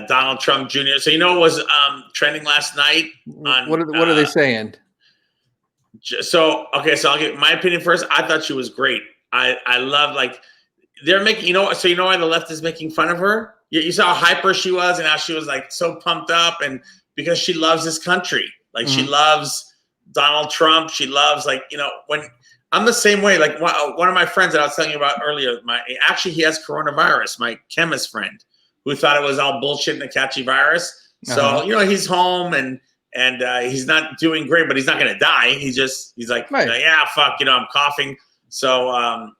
Donald Trump Jr. So it was trending last night on what are they saying? So I'll give my opinion first. I thought she was great. I love they're making so why the left is making fun of her. You saw how hyper she was and how she was so pumped up, and because she loves this country, she loves Donald Trump. She loves when I'm the same way. One of my friends that I was telling you about earlier, he has coronavirus. My chemist friend who thought it was all bullshit and a catchy virus. So he's home and he's not doing great, but he's not going to die. He's like, yeah, fuck, I'm coughing. So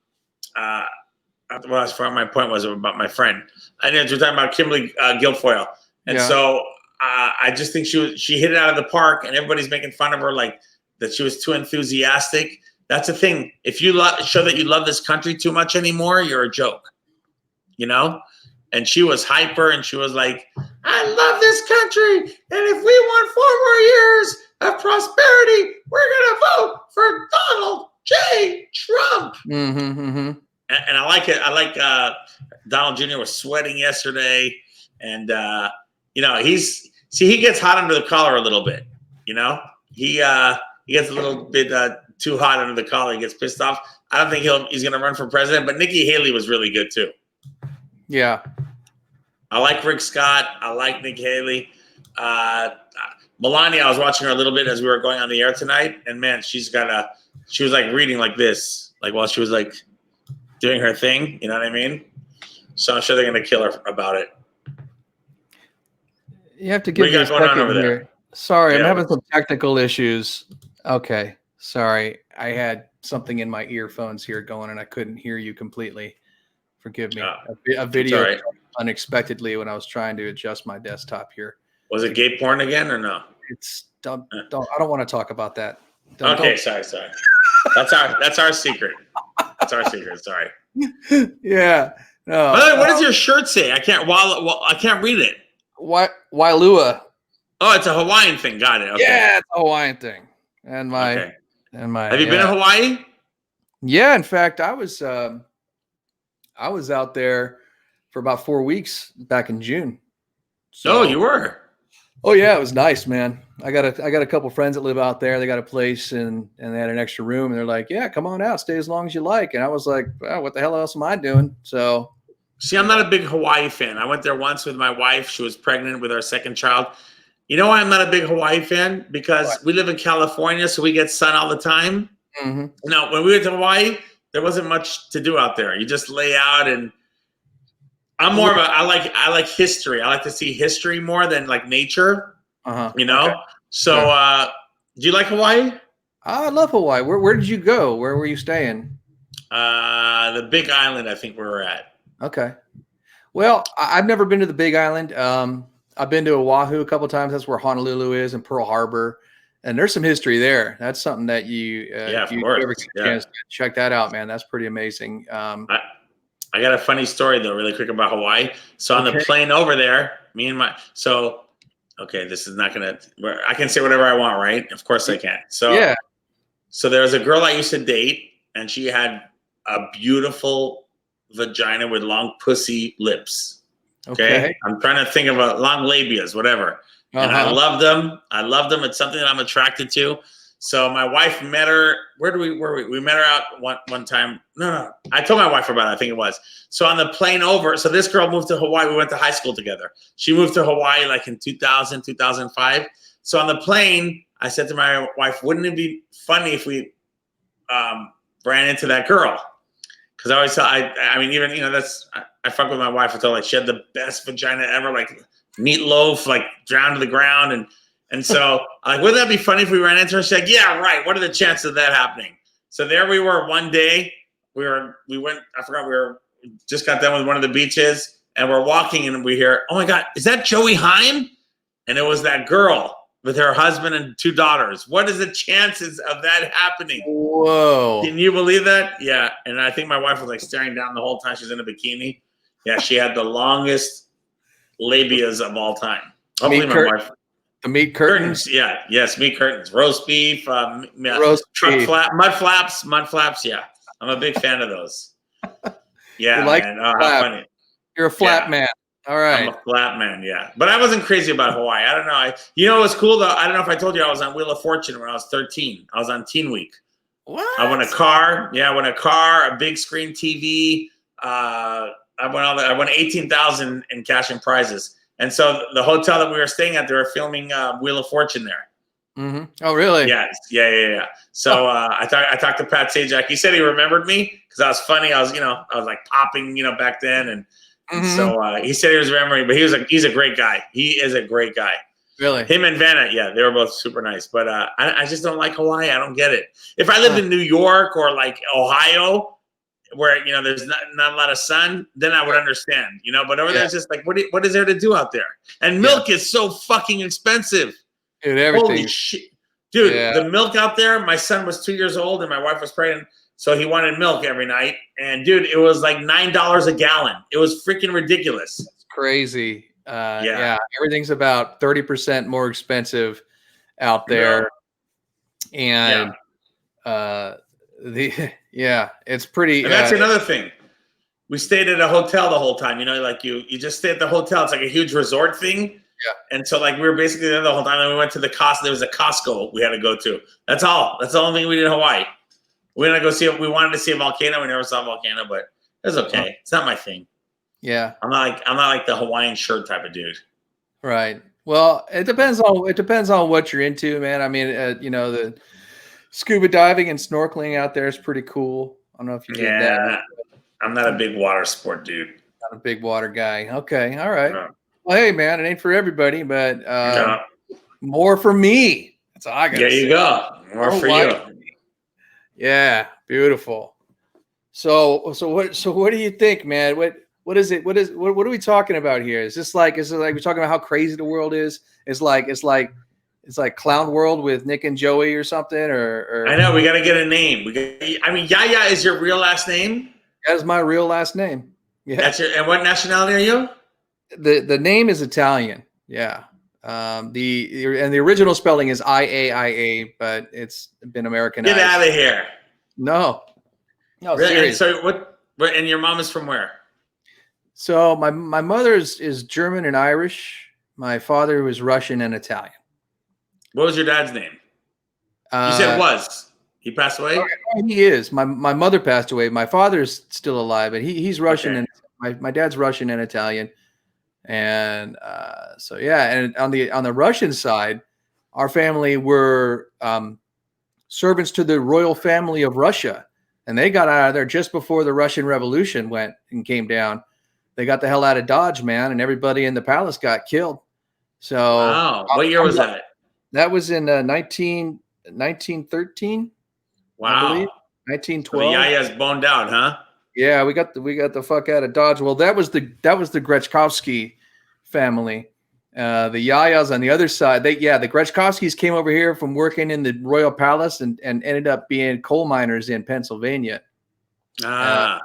my point was about my friend. And then we're talking about Kimberly Guilfoyle, and so I just think she hit it out of the park, and everybody's making fun of her that she was too enthusiastic. That's the thing. If you show that you love this country too much anymore, you're a joke. And she was hyper, and she was like, I love this country, and if we want 4 more years of prosperity, we're gonna vote for Donald J. Trump. And I like it. I like Donald Jr. was sweating yesterday, and he gets hot under the collar a little bit. He gets a little bit too hot under the collar. He gets pissed off. I don't think he's going to run for president. But Nikki Haley was really good too. Yeah, I like Rick Scott. I like Nikki Haley. Melania, I was watching her a little bit as we were going on the air tonight, and man, she was reading like this, while she was doing her thing. You know what I mean? So I'm sure they're going to kill her about it. You have to give me a second over here. There? Sorry, I'm having some technical issues. Okay, sorry. I had something in my earphones here going, and I couldn't hear you completely. Forgive me. A video unexpectedly when I was trying to adjust my desktop here. Was it gay porn again or no? It's I don't want to talk about that. Sorry. That's our secret. That's our secret. Sorry. Yeah. No. What does your shirt say? I can't read it. Wailua. Oh, it's a Hawaiian thing. Got it. Okay. Yeah, it's a Hawaiian thing. And my Have you been in Hawaii? Yeah, in fact, I was out there for about 4 weeks back in June. So, you were. Oh yeah, it was nice, man. I got a couple friends that live out there. They got a place and they had an extra room, and they're like, "Yeah, come on out, stay as long as you like." And I was like, "Well, what the hell else am I doing?" So, see, I'm not a big Hawaii fan. I went there once with my wife. She was pregnant with our second child. You know why I'm not a big Hawaii fan? Because we live in California, so we get sun all the time. Mm-hmm. No, when we went to Hawaii, there wasn't much to do out there. You just lay out, and I'm more of I like history. I like to see history more than like nature. You know. Okay. So, do you like Hawaii? I love Hawaii. Where did you go? Where were you staying? The Big Island, I think we were at. Okay. Well, I've never been to the Big Island. I've been to Oahu a couple of times. That's where Honolulu is, and Pearl Harbor. And there's some history there. That's something that you ever get a chance to check that out, man. That's pretty amazing. I got a funny story though, really quick about Hawaii. So on the plane over there, this is not gonna. I can say whatever I want, right? Of course I can. So So there was a girl I used to date, and she had a beautiful vagina with long pussy lips. Okay. I'm trying to think of a long labias, whatever. And I loved them. It's something that I'm attracted to. So my wife met her. Were we? We met her out one time. No. I told my wife about it, I think it was. So on the plane over, so this girl moved to Hawaii. We went to high school together. She moved to Hawaii like in 2000, 2005. So on the plane, I said to my wife, wouldn't it be funny if we ran into that girl? Because I always thought, I fuck with my wife. I told her like she had the best vagina ever, like meatloaf, like drowned to the ground. And so I'm like, wouldn't that be funny if we ran into her? She's like, yeah, right. What are the chances of that happening? So there we were one day. We just got done with one of the beaches, and we're walking and we hear, oh my God, is that Joey Heim? And it was that girl with her husband and 2 daughters. What is the chances of that happening? Whoa. Can you believe that? Yeah. And I think my wife was like staring down the whole time. She's in a bikini. Yeah, she had the longest labias of all time. Hopefully my wife. The meat curtains? Yeah. Yes, meat curtains. Roast beef, mud flaps. Yeah. I'm a big fan of those. Yeah, man. How funny. You're a flat man. All right. I'm a flat man, yeah. But I wasn't crazy about Hawaii. I don't know. It was cool though. I don't know if I told you I was on Wheel of Fortune when I was 13. I was on Teen Week. What? I won a car. Yeah, I won a car, a big screen TV. I won $18,000 in cash and prizes. And so the hotel that we were staying at, they were filming Wheel of Fortune there. Mm-hmm. Oh, really? Yes. Yeah. So I talked to Pat Sajak. He said he remembered me because I was funny. I was like popping, back then, and so he said he was remembering. But he's a great guy. He is a great guy. Really? Him and Vanna, yeah, they were both super nice. But I just don't like Hawaii. I don't get it. If I lived in New York or like Ohio, where there's not a lot of sun, then I would understand. But over there, it's just like, what is there to do out there? And milk is so fucking expensive. Dude, everything. Holy shit. Dude, the milk out there, my son was 2 years old and my wife was pregnant, so he wanted milk every night. And dude, it was like $9 a gallon. It was freaking ridiculous. It's crazy. Yeah, everything's about 30% more expensive out there. And it's pretty. And that's another thing. We stayed at a hotel the whole time. You just stay at the hotel. It's like a huge resort thing. Yeah. And so we were basically there the whole time. And we went to there was a Costco we had to go to. That's all. That's the only thing we did in Hawaii. We wanted to see a volcano. We never saw a volcano, but it was okay. It's not my thing. Yeah. I'm not like the Hawaiian shirt type of dude. Right. Well, it depends on what you're into, man. I mean, the scuba diving and snorkeling out there is pretty cool. I don't know if you did that. I'm not a big water sport dude. a big water guy. Okay, all right. Yeah. Well, hey, man, it ain't for everybody, but Yeah. more for me. That's all I got to say. There you go. More for you. Yeah, beautiful. So what do you think, man? What is it? What are we talking about here? Is this like we're talking about how crazy the world is? It's like Clown World with Nick and Joey or something, or I know we got to get a name. Yaya is your real last name? That is my real last name. Yeah. And what nationality are you? The name is Italian. Yeah. The original spelling is Iaia, but it's been Americanized. Get out of here. No, really? Seriously. And so and your mom is from where? So my mother is German and Irish. My father was Russian and Italian. What was your dad's name? You said was. He passed away? He is. My mother passed away. My father's still alive, but he's Russian, and my dad's Russian and Italian. And so yeah, and on the Russian side, our family were servants to the royal family of Russia, and they got out of there just before the Russian Revolution went and came down. They got the hell out of Dodge, man, and everybody in the palace got killed. So wow, what year was that? That was in 1913. Wow, I believe 1912. So Yaya's boned out, huh? Yeah, we got the fuck out of Dodge. Well, that was the Grechkovsky family. The Yayas on the other side, the Grechkovskys came over here from working in the royal palace and ended up being coal miners in Pennsylvania. And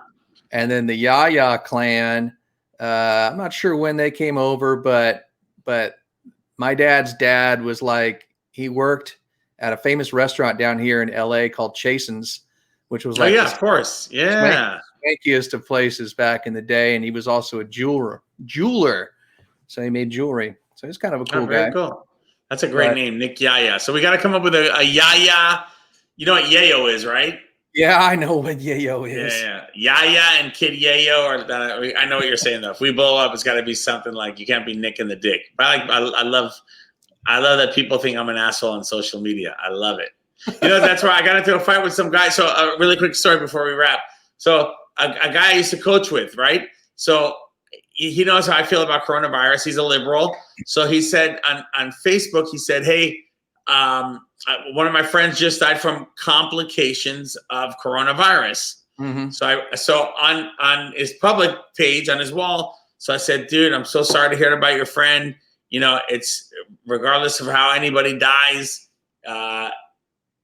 then the Yaya clan, I'm not sure when they came over, but my dad's dad was like, he worked at a famous restaurant down here in LA called Chasen's, which was like, of course. Yeah. Swankiest of places back in the day. And he was also a jeweler. So he made jewelry. So he's kind of a cool guy. Very cool. That's a great name, Nick Yaya. So we got to come up with a Yaya. You know what Yayo is, right? Yeah, I know what Yayo is. Yeah. Yaya and Kid Yayo. I know what you're saying, though. If we blow up, it's got to be something like, you can't be Nick and the Dick. But I love that people think I'm an asshole on social media. I love it. That's why I got into a fight with some guy. So a really quick story before we wrap. So a guy I used to coach with, right? So he knows how I feel about coronavirus. He's a liberal. So he said on Facebook, he said, hey, one of my friends just died from complications of coronavirus. Mm-hmm. So on his public page, on his wall, so I said, dude, I'm so sorry to hear about your friend. It's regardless of how anybody dies,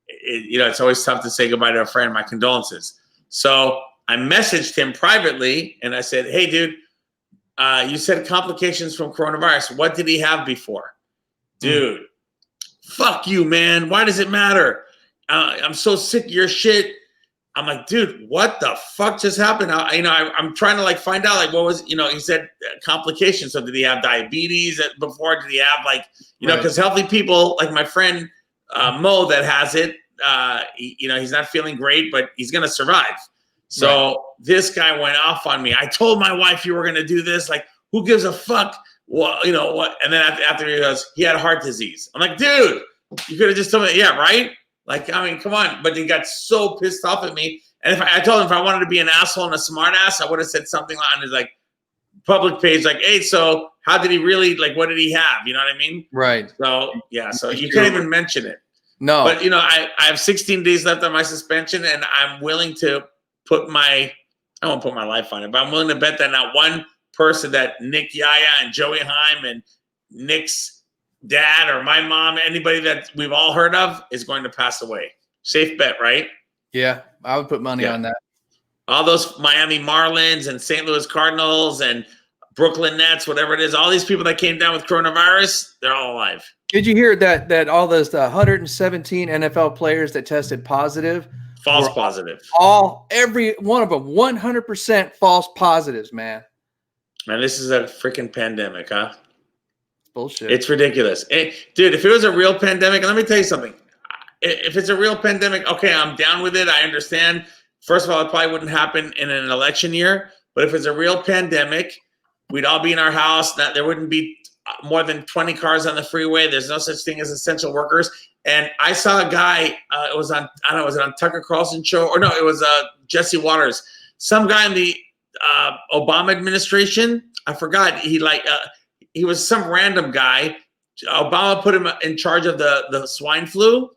it's always tough to say goodbye to a friend. My condolences. So I messaged him privately and I said, hey, dude, you said complications from coronavirus. What did he have before? Dude, fuck you, man. Why does it matter? I'm so sick of your shit. I'm like, dude, what the fuck just happened? I'm trying to find out what was, he said complications. So did he have diabetes before? Did he have because healthy people like my friend Mo that has it, he's not feeling great, but he's going to survive. So this guy went off on me. I told my wife you were going to do this. Who gives a fuck? Well, what? And then after he goes, he had heart disease. I'm like, dude, you could have just told me, yeah, right? Come on. But he got so pissed off at me. And I told him if I wanted to be an asshole and a smart ass, I would have said something on his public page, hey, so how did he really, what did he have? You know what I mean? Right. So, yeah, so you can't even mention it. No. But, I have 16 days left on my suspension, and I'm willing to I won't put my life on it, but I'm willing to bet that not one person that Nick Yaya and Joey Heim and Nick's dad or my mom, anybody that we've all heard of is going to pass away. Safe bet, right? Yeah, I would put money on that. All those Miami Marlins and St. Louis Cardinals and Brooklyn Nets, whatever it is, all these people that came down with coronavirus, they're all alive. Did you hear that all those 117 NFL players that tested positive? False positive. Every one of them, 100% false positives, man. Man, this is a freaking pandemic, huh? Bullshit. It's ridiculous. Dude, if it was a real pandemic, and let me tell you something. If it's a real pandemic, okay, I'm down with it. I understand. First of all, it probably wouldn't happen in an election year. But if it's a real pandemic, we'd all be in our house. There wouldn't be more than 20 cars on the freeway. There's no such thing as essential workers. And I saw a guy, was it on Tucker Carlson show? Or no, it was Jesse Waters. Some guy in the Obama administration. I forgot. He was some random guy. Obama put him in charge of the swine flu.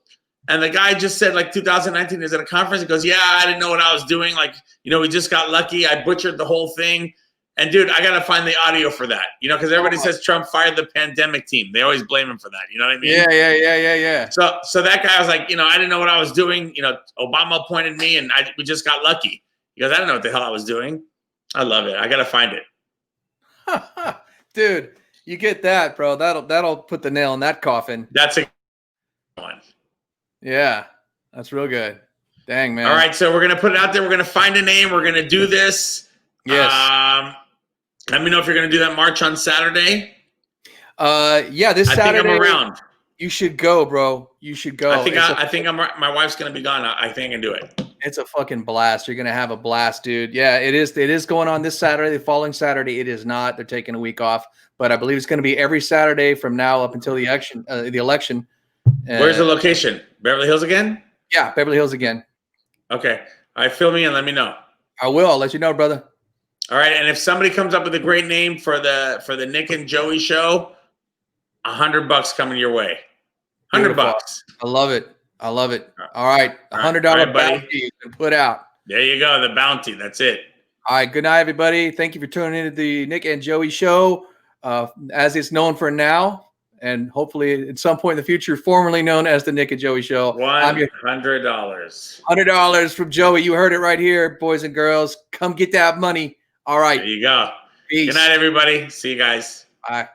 And the guy just said, like, 2019 is at a conference. He goes, yeah, I didn't know what I was doing. Like, we just got lucky. I butchered the whole thing. And, dude, I got to find the audio for that, because everybody says Trump fired the pandemic team. They always blame him for that. You know what I mean? Yeah. So that guy was like, I didn't know what I was doing. Obama appointed me, and we just got lucky. He goes, I don't know what the hell I was doing. I love it. I got to find it. Dude, you get that, bro. That'll put the nail in that coffin. That's a one. Yeah, that's real good. Dang, man. All right, so we're going to put it out there. We're going to find a name. We're going to do this. Yes. Let me know if you're going to do that march on Saturday. Yeah, this Saturday. I think I'm around. You should go, bro. You should go. I think my wife's going to be gone. I think I can do it. It's a fucking blast. You're going to have a blast, dude. Yeah, it is. It is going on this Saturday. The following Saturday, it is not. They're taking a week off. But I believe it's going to be every Saturday from now up until the election. Where's the location? Beverly Hills again? Yeah, Beverly Hills again. Okay. All right, fill me in. Let me know. I will. I'll let you know, brother. All right, and if somebody comes up with a great name for the Nick and Joey show, $100 coming your way. $100. I love it. I love it. All right, $100 bounty you can put out. There you go, the bounty. That's it. All right, good night, everybody. Thank you for tuning into the Nick and Joey show, as it's known for now. And hopefully at some point in the future, formerly known as the Nick and Joey Show. $100. $100 from Joey. You heard it right here, boys and girls. Come get that money. All right. There you go. Peace. Good night, everybody. See you guys. Bye.